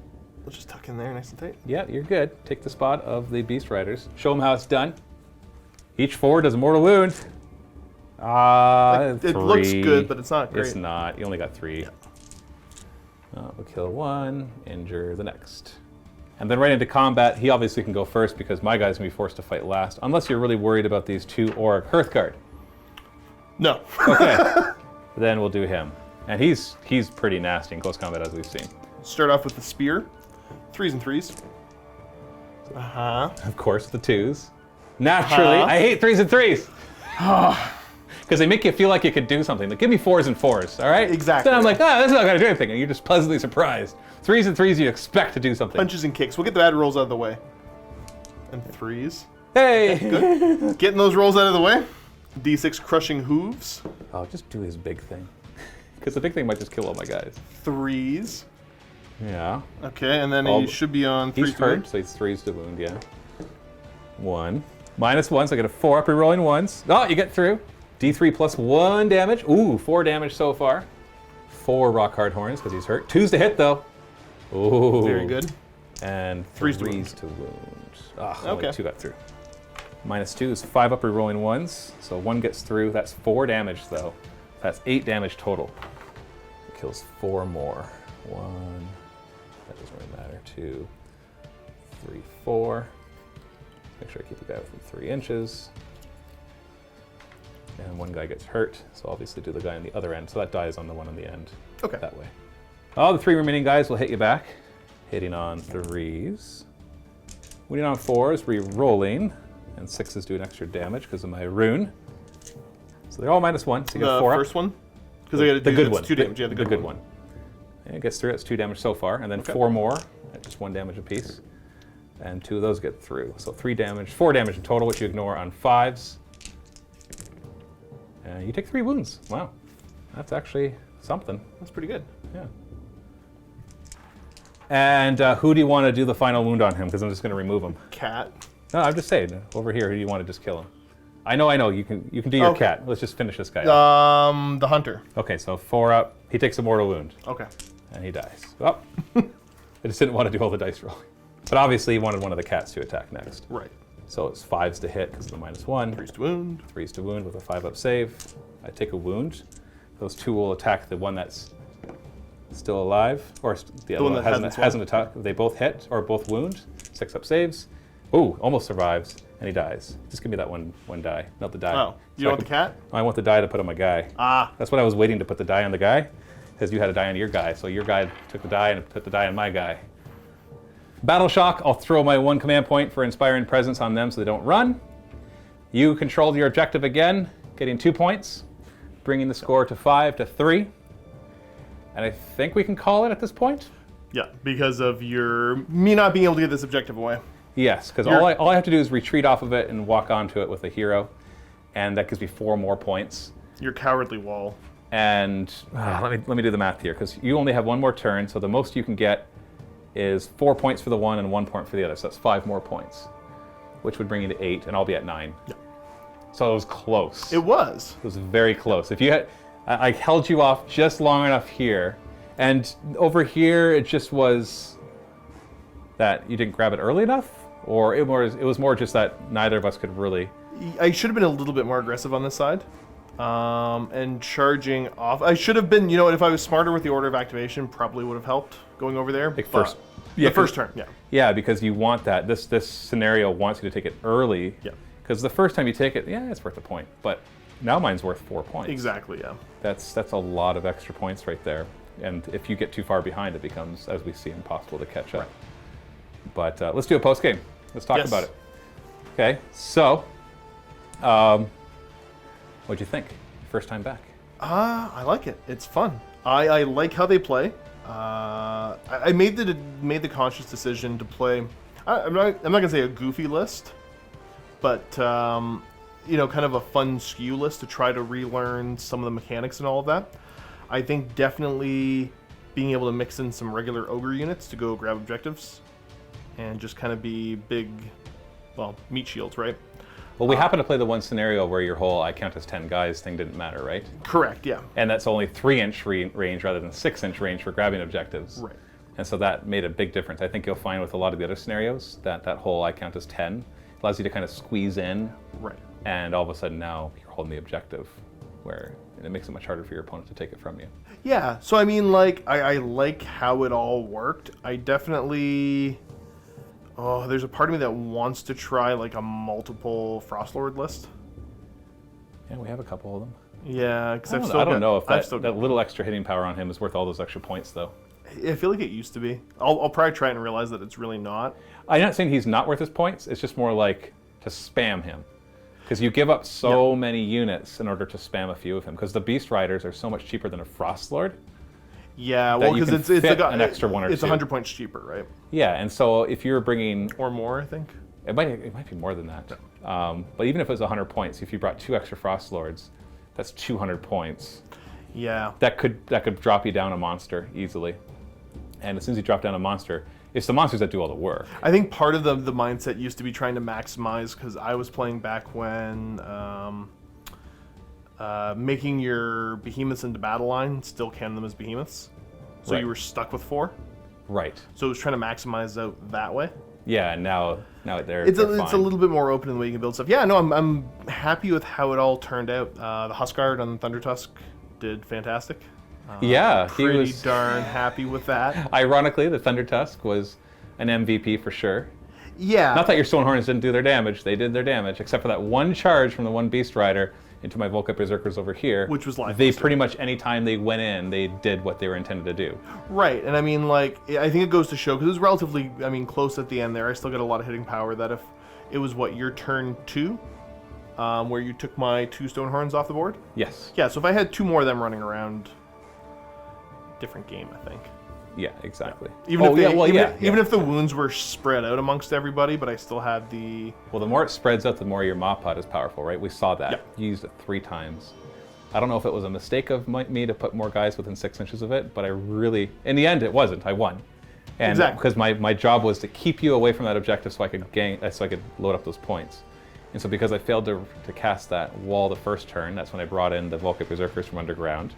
Let's just tuck in there nice and tight.
Yeah, you're good. Take the spot of the Beast Riders. Show them how it's done. Each 4 does a mortal wound.
It
3.
looks good, but it's not great.
It's not. You only got 3.
Yeah.
We'll kill 1, injure the next. And then right into combat, he obviously can go first because my guy's going to be forced to fight last, unless you're really worried about these 2 Orc Hearthguard.
No.
Okay. Then we'll do him. And he's pretty nasty in close combat, as we've seen.
Start off with the Spear. 3s and 3s. Uh-huh.
Of course, the 2s. Naturally, I hate 3s and 3s. Because they make you feel like you could do something. Like, give me 4s and 4s, all right?
Exactly.
Then I'm like, this is not going to do anything. And you're just pleasantly surprised. 3s and 3s, you expect to do something.
Punches and kicks. We'll get the bad rolls out of the way. And 3s.
Hey!
Good. Getting those rolls out of the way. D6 Crushing Hooves.
Oh, just do his big thing. Because the big thing might just kill all my guys.
3s.
Yeah.
Okay, and then
All-
he should be on 3
He's hurt, so he's 3s to wound, yeah. 1. -1, so I get a 4 up re-rolling 1s. Oh, you get through. D3 plus 1 damage. Ooh, 4 damage so far. 4 rock hard horns because he's hurt. 2s to hit though. Ooh.
Very good.
And
3s
3s
to
to wound. Ah,
Okay.
only 2 got through. -2 is 5 up re-rolling 1s. So 1 gets through. That's 4 damage though. That's 8 damage total. It kills 4 more. 1. That doesn't really matter. 2, 3, 4. Make sure I keep the guy within 3 inches. And 1 guy gets hurt, so obviously do the guy on the other end. So that dies on the one on the end.
Okay.
That way. All the 3 remaining guys will hit you back. Hitting on 3s. Winning on 4s, re-rolling. And 6s do an extra damage because of my rune. So they're all -1, so you get
The
4 up.
first one? Because I got to
The
do
good
that's
one.
2 damage. Yeah, the good
one. And it gets through. It's 2 damage so far, and then 4 more at just 1 damage apiece. And 2 of those get through. So 3 damage, 4 damage in total, which you ignore on 5s. And you take 3 wounds. Wow, that's actually something.
That's pretty good.
Yeah. And who do you want to do the final wound on him? Because I'm just going to remove him.
Cat.
No, I'm just saying. Over here, who do you want to just kill him? I know. You can do your
Okay.
cat. Let's just finish this guy up.
The Hunter.
Okay, so 4 up. He takes a mortal wound.
Okay.
And he dies. Oh. I just didn't want to do all the dice rolling. But obviously, he wanted one of the cats to attack next.
Right.
So it's 5s to hit because of the -1.
3s to wound.
3s to wound with a 5-up save. I take a wound. Those 2 will attack the one that's still alive, or the other
one
one
that
hasn't attacked. They both hit or both wound. 6-up saves. Ooh, almost survives. and he dies. Just give me that one die, not the die.
Oh, you don't want the cat?
I want the die to put on my guy.
Ah.
That's what I was waiting to put the die on the guy, because you had a die on your guy. So your guy took the die and put the die on my guy. Battle Shock, I'll throw my 1 command point for Inspiring Presence on them so they don't run. You controlled your objective again, getting 2 points, bringing the score to 5-3. And I think we can call it at this point.
Yeah, because of me not being able to get this objective away.
Yes, because all I have to do is retreat off of it and walk onto it with a hero, and that gives me 4 more points.
Your cowardly wall.
And let me do the math here, because you only have 1 more turn, so the most you can get is 4 points for the one and 1 point for the other. So that's 5 more points, which would bring you to 8, and I'll be at 9.
Yeah.
So it was close.
It was.
It was very close. If you had, I held you off just long enough here, and over here it just was that you didn't grab it early enough, or it was more just that neither of us could really.
I should have been a little bit more aggressive on this side, and charging off. I should have been, if I was smarter with the order of activation, probably would have helped going over there.
Like
but the first turn, yeah.
Yeah, because you want that. This scenario wants you to take it early.
Yeah.
Because the first time you take it, yeah, it's worth a point. But now mine's worth 4 points.
Exactly, yeah.
That's a lot of extra points right there. And if you get too far behind, it becomes, as we see, impossible to catch up.
Right.
But let's do a post game. Let's talk
Yes.
about it. Okay, so what'd you think? First time back.
I like it. It's fun. I like how they play. I made the conscious decision to play. I'm not gonna say a goofy list, but kind of a fun skew list to try to relearn some of the mechanics and all of that. I think definitely being able to mix in some regular ogre units to go grab objectives, and just kind of be big, meat shields, right?
Well, we happen to play the one scenario where your whole I count as 10 guys thing didn't matter, right?
Correct, yeah.
And that's only 3-inch range rather than 6-inch range for grabbing objectives.
Right.
And so that made a big difference. I think you'll find with a lot of the other scenarios that whole I count as 10 allows you to kind of squeeze in.
Right.
And all of a sudden now you're holding the objective, where it makes it much harder for your opponent to take it from you.
Yeah, so I mean, I like how it all worked. I definitely... there's a part of me that wants to try like a multiple Frostlord list.
Yeah, we have a couple of them.
Yeah, because
I don't know if that little extra hitting power on him is worth all those extra points, though.
I feel like it used to be. I'll probably try it and realize that it's really not.
I'm not saying he's not worth his points. It's just more like to spam him. Because you give up so many units in order to spam a few of him. Because the Beast Riders are so much cheaper than a Frostlord.
Yeah, well, because it's
an extra 1 or 2.
It's 100 points cheaper, right?
Yeah, and so if you're bringing...
Or more, I think.
It might be more than that. But even if it was 100 points, if you brought 2 extra Frostlords, that's 200 points.
Yeah.
That could drop you down a monster easily. And as soon as you drop down a monster, it's the monsters that do all the work.
I think part of the mindset used to be trying to maximize, because I was playing back when making your behemoths into battle line still count them as behemoths. So
Right.
you were stuck with 4.
Right.
So it was trying to maximize out that way.
Yeah, and now they're
It's
fine.
a little bit more open in the way you can build stuff. Yeah, no, I'm happy with how it all turned out. The Huskard on Thunder Tusk did fantastic.
Yeah, he
Pretty
was
darn happy with that.
Ironically, the Thunder Tusk was an MVP for sure.
Yeah.
Not that your Stonehorns didn't do their damage; they did their damage, except for that one charge from the one Beast Rider into my Volkite Berserkers over here.
Which was lifeless.
They pretty much any time they went in, they did what they were intended to do.
Right, and I mean, I think it goes to show, because it was relatively, close at the end there. I still got a lot of hitting power, that if it was, your turn 2, where you took my 2 Stonehorns off the board?
Yes.
Yeah, so if I had 2 more of them running around, different game, I think.
Yeah, exactly.
Even if the wounds were spread out amongst everybody, but I still had the...
Well, the more it spreads out, the more your Mop Pod is powerful, right? We saw that.
Yeah.
You used it 3 times. I don't know if it was a mistake of me to put more guys within 6 inches of it, but I really... In the end, it wasn't. I won. And
Exactly.
Because my job was to keep you away from that objective so I could load up those points. And so because I failed to cast that wall the first turn, that's when I brought in the Volkite Berserkers from underground.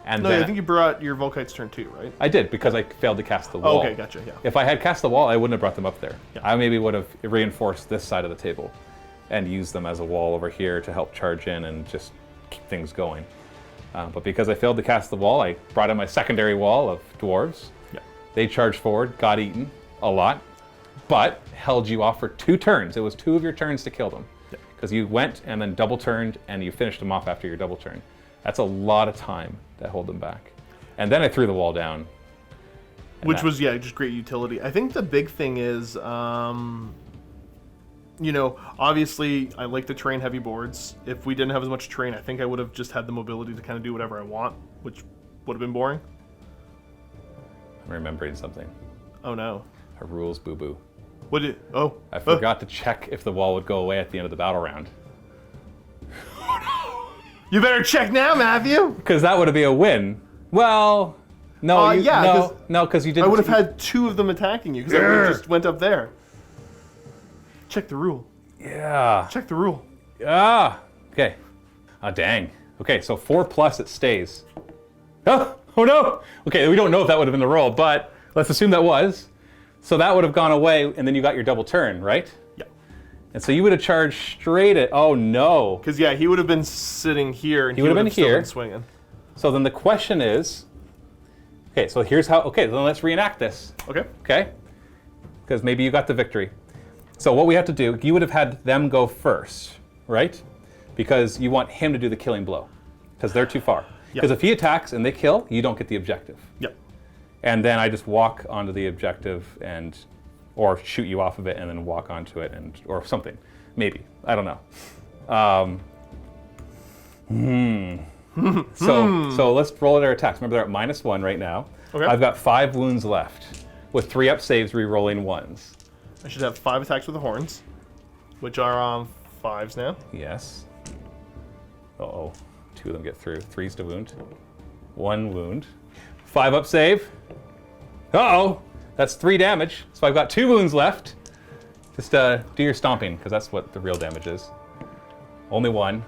And
No, I think you brought your Volkites turn 2, right?
I did, because I failed to cast the wall.
Oh, okay, gotcha, yeah.
If I had cast the wall, I wouldn't have brought them up there.
Yeah.
I maybe would have reinforced this side of the table and used them as a wall over here to help charge in and just keep things going. But because I failed to cast the wall, I brought in my secondary wall of dwarves.
Yeah.
They charged forward, got eaten a lot. but held you off for 2 turns. It was 2 of your turns to kill them. Because you went and then double turned and you finished them off after your double turn. That's a lot of time to hold them back. And then I threw the wall down.
Which was, yeah, just great utility. I think the big thing is, you know, obviously I like to train heavy boards. If we didn't have as much terrain, I think I would have just had the mobility to kind of do whatever I want, which would have been boring.
I'm remembering something.
Oh no.
A rules boo-boo.
What did, oh.
I forgot to check if the wall would go away at the end of the battle round.
You better check now, Matthew!
Because that would be a win. Well, no,
yeah,
no, because you didn't.
I would have had 2 of them attacking you, because I would have just went up there. Check the rule.
Yeah.
Check the rule.
Ah. Okay. Ah, dang. Okay, so 4+ it stays. Oh no. Okay, we don't know if that would have been the roll, but let's assume that was. So that would have gone away, and then you got your double turn, right?
Yeah.
And so you would have charged straight at. Oh no.
Because yeah, he would have been sitting here, and he
would have been
still
here.
been swinging.
So then the question is. Okay, so here's how. Okay, then let's reenact this.
Okay.
Okay. Because maybe you got the victory. So what we have to do, you would have had them go first, right? Because you want him to do the killing blow, because they're too far. Because if he attacks and they kill, you don't get the objective.
Yep.
And then I just walk onto the objective and, or shoot you off of it and then walk onto it and, or something, maybe. I don't know. So let's roll at our attacks. Remember they're at -1 right now.
Okay.
I've got 5 wounds left, with 3 up saves, re-rolling 1s.
I should have 5 attacks with the horns, which are on 5s now.
Yes. Uh-oh. 2 of them get through. 3's to wound. 1 wound. 5 up save. Uh-oh. That's 3 damage. So I've got 2 wounds left. Just do your stomping, because that's what the real damage is. Only 1.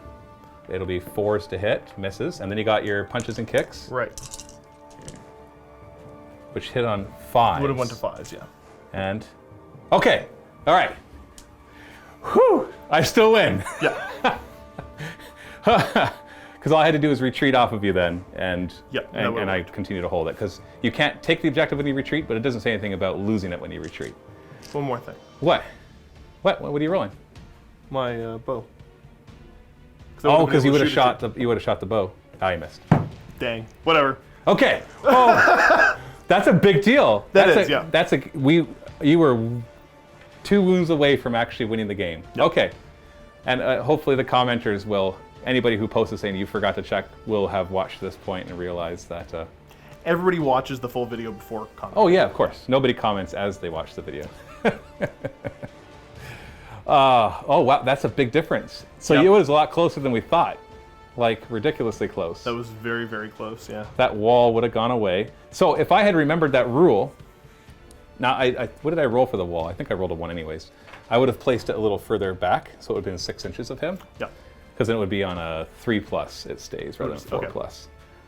It'll be 4s to hit. Misses. And then you got your punches and kicks.
Right.
Which hit on 5.
Would have went to 5s, yeah.
And... Okay. All right. Whew. I still win.
Yeah.
Because all I had to do is retreat off of you then, and
Yep,
and I continue to hold it. Because you can't take the objective when you retreat, but it doesn't say anything about losing it when you retreat.
One more thing.
What? What are you rolling?
My bow.
Oh, because you would have shot the bow. Ah, you missed.
Dang. Whatever.
Okay. Oh, that's a big deal. You were 2 wounds away from actually winning the game. Yep. Okay. And hopefully the commenters will. Anybody who posts saying you forgot to check will have watched this point and realized that.
Everybody watches the full video before commenting.
Oh yeah, of course. Nobody comments as they watch the video. Oh wow, that's a big difference. So It was a lot closer than we thought. Like ridiculously close.
That was very, very close, yeah.
That wall would have gone away. So if I had remembered that rule, now what did I roll for the wall? I think I rolled a 1 anyways. I would have placed it a little further back, so it would have been 6 inches of him.
Yeah.
Because then it would be on a 3+, it stays, rather than 4+.
Okay.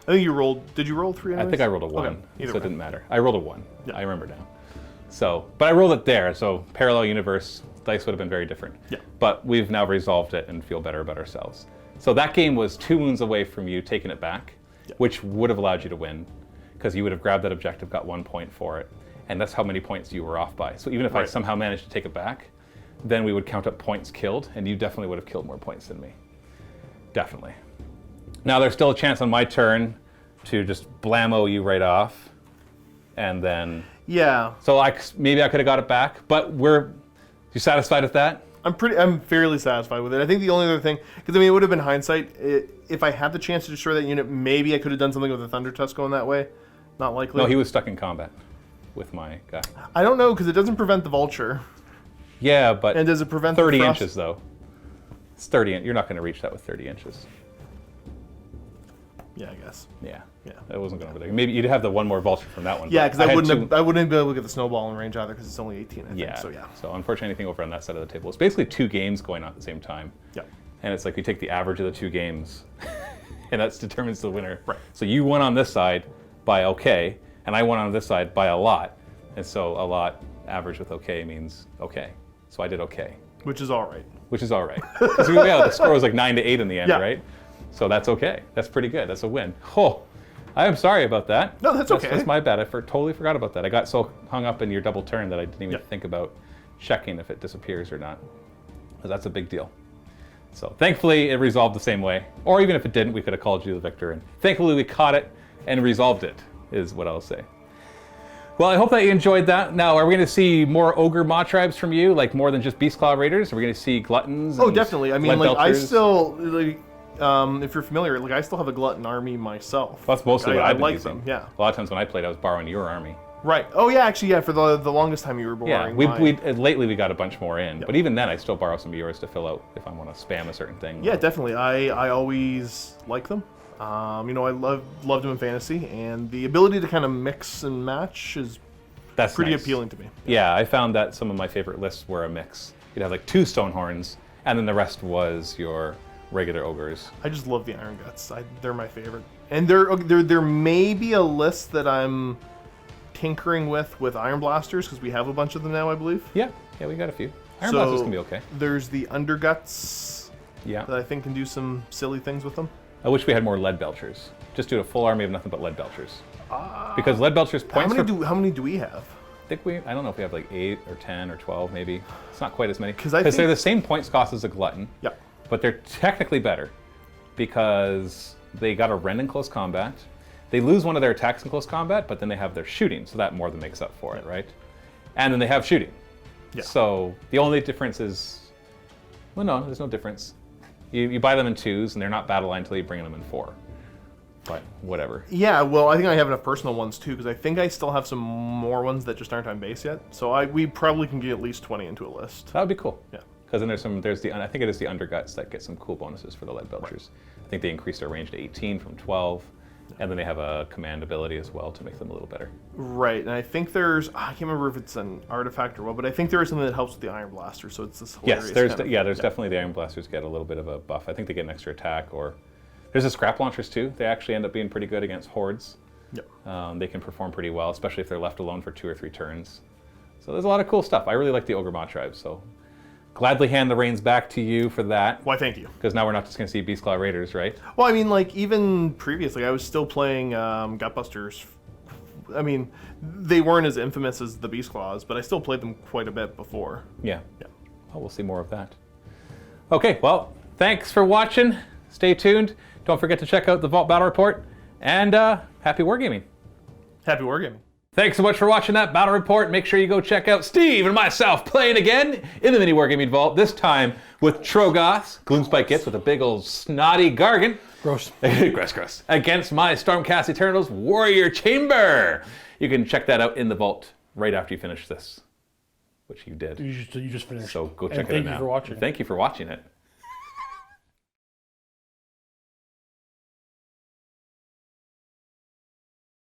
I think you rolled, did you roll 3 anyways?
I think I rolled a 1,
okay.
so it didn't matter. I rolled a 1,
yeah.
I remember now. So, but I rolled it there, so parallel universe, dice would have been very different.
Yeah.
But we've now resolved it and feel better about ourselves. So that game was 2 wounds away from you taking it back, which would have allowed you to win, because you would have grabbed that objective, got 1 point for it, and that's how many points you were off by. So even if I somehow managed to take it back, then we would count up points killed, and you definitely would have killed more points than me. Definitely. Now there's still a chance on my turn to just blammo you right off, and then...
Yeah.
So maybe I could have got it back, but you satisfied with that?
I'm fairly satisfied with it. I think the only other thing, because I mean, it would have been hindsight. If I had the chance to destroy that unit, maybe I could have done something with the Thunder Tusk going that way. Not likely.
No, he was stuck in combat with my guy.
I don't know, because it doesn't prevent the Vulture.
Yeah, but
and does it prevent
30
the frost?
inches though? It's 30. You're not going to reach that with 30 inches.
Yeah, I guess.
Yeah.
Yeah.
It wasn't going to be. Maybe you'd have the 1 more Vulture from that one.
Yeah, because I wouldn't be able to get the snowball in range either, because it's only 18. I think.
Yeah.
So yeah.
So unfortunately, anything over on that side of the table. It's basically 2 games going on at the same time.
Yeah.
And it's like we take the average of the 2 games, and that determines the winner.
Right.
So you won on this side by okay, and I won on this side by a lot, and so a lot average with okay means okay. So I did okay.
Which is all right.
Which is all right. Because the score was like 9-8 in the end,
yeah.
right? So that's okay. That's pretty good. That's a win. Oh, I am sorry about that.
No, that's okay.
That's my bad. I totally forgot about that. I got so hung up in your double turn that I didn't even think about checking if it disappears or not. Because that's a big deal. So thankfully it resolved the same way. Or even if it didn't, we could have called you the victor. And thankfully we caught it and resolved it, is what I'll say. Well, I hope that you enjoyed that. Now, are we going to see more ogre Maw tribes from you, like more than just Beastclaw Raiders? Are we going to see gluttons?
Oh, definitely. I mean,
lead
like I
belchers?
still, like, if you're familiar, like I still have a glutton army myself.
Well, that's mostly what I've been
like
using.
them. Yeah.
A lot of times when I played, I was borrowing your army.
Right. Oh yeah, actually, yeah. For the longest time, you were borrowing.
Yeah. Lately we got a bunch more in, but even then, I still borrow some of yours to fill out if I want to spam a certain thing.
Yeah, definitely. I always like them. You know, I loved them in fantasy, and the ability to kind of mix and match is pretty
nice.
appealing to me.
Yeah, I found that some of my favorite lists were a mix. You'd have like 2 Stonehorns, and then the rest was your regular ogres.
I just love the Iron Guts. They're my favorite. And there may be a list that I'm tinkering with Iron Blasters, because we have a bunch of them now, I believe.
Yeah, we got a few. Iron Blasters can be okay.
There's the Underguts
Yeah.
that I think can do some silly things with them.
I wish we had more lead belchers. Just do a full army of nothing but lead belchers. Because lead belchers points
How many do we have?
I don't know if we have like 8 or 10 or 12 maybe. It's not quite as many. Because
I think
they're the same points cost as a glutton.
Yeah.
But they're technically better because they got a rend in close combat. They lose one of their attacks in close combat, but then they have their shooting, so that more than makes up for it, right? And then they have shooting.
Yeah.
So the only difference is, well, no, there's no difference. You buy them in 2s, and they're not battle line until you bring them in 4. But whatever.
Yeah, well, I think I have enough personal ones too, because I think I still have some more ones that just aren't on base yet. So we probably can get at least 20 into a list.
That would be cool.
Yeah.
Because then I think it is the Underguts that get some cool bonuses for the lead belchers. Right. I think they increase their range to 18 from 12. And then they have a command ability as well to make them a little better.
Right, and I think I can't remember if it's an artifact or what, but I think there is something that helps with the Iron Blaster, so it's this hilarious
Yes, there's definitely the Iron Blasters get a little bit of a buff. I think they get an extra attack, or there's the Scrap Launchers too. They actually end up being pretty good against hordes.
Yep.
They can perform pretty well, especially if they're left alone for 2 or 3 turns. So there's a lot of cool stuff. I really like the Ogre Maw tribe, so gladly hand the reins back to you for that.
Why, thank you.
Because now we're not just going to see Beastclaw Raiders, right?
Well, I mean, like, even previously, I was still playing Gutbusters. I mean, they weren't as infamous as the Beastclaws, but I still played them quite a bit before.
Yeah. Well, we'll see more of that. Okay, well, thanks for watching. Stay tuned. Don't forget to check out the Vault Battle Report, and happy wargaming.
Happy wargaming.
Thanks so much for watching that battle report. Make sure you go check out Steve and myself playing again in the MiniWarGaming Vault, this time with Trogoth, Gloomspike Gits with a big old snotty Gargan.
Gross.
gross. Against my Stormcast Eternals Warrior Chamber. You can check that out in the vault right after you finish this, which you did.
You just finished.
So go check it out now.
Thank you for watching.
Thank you for watching it.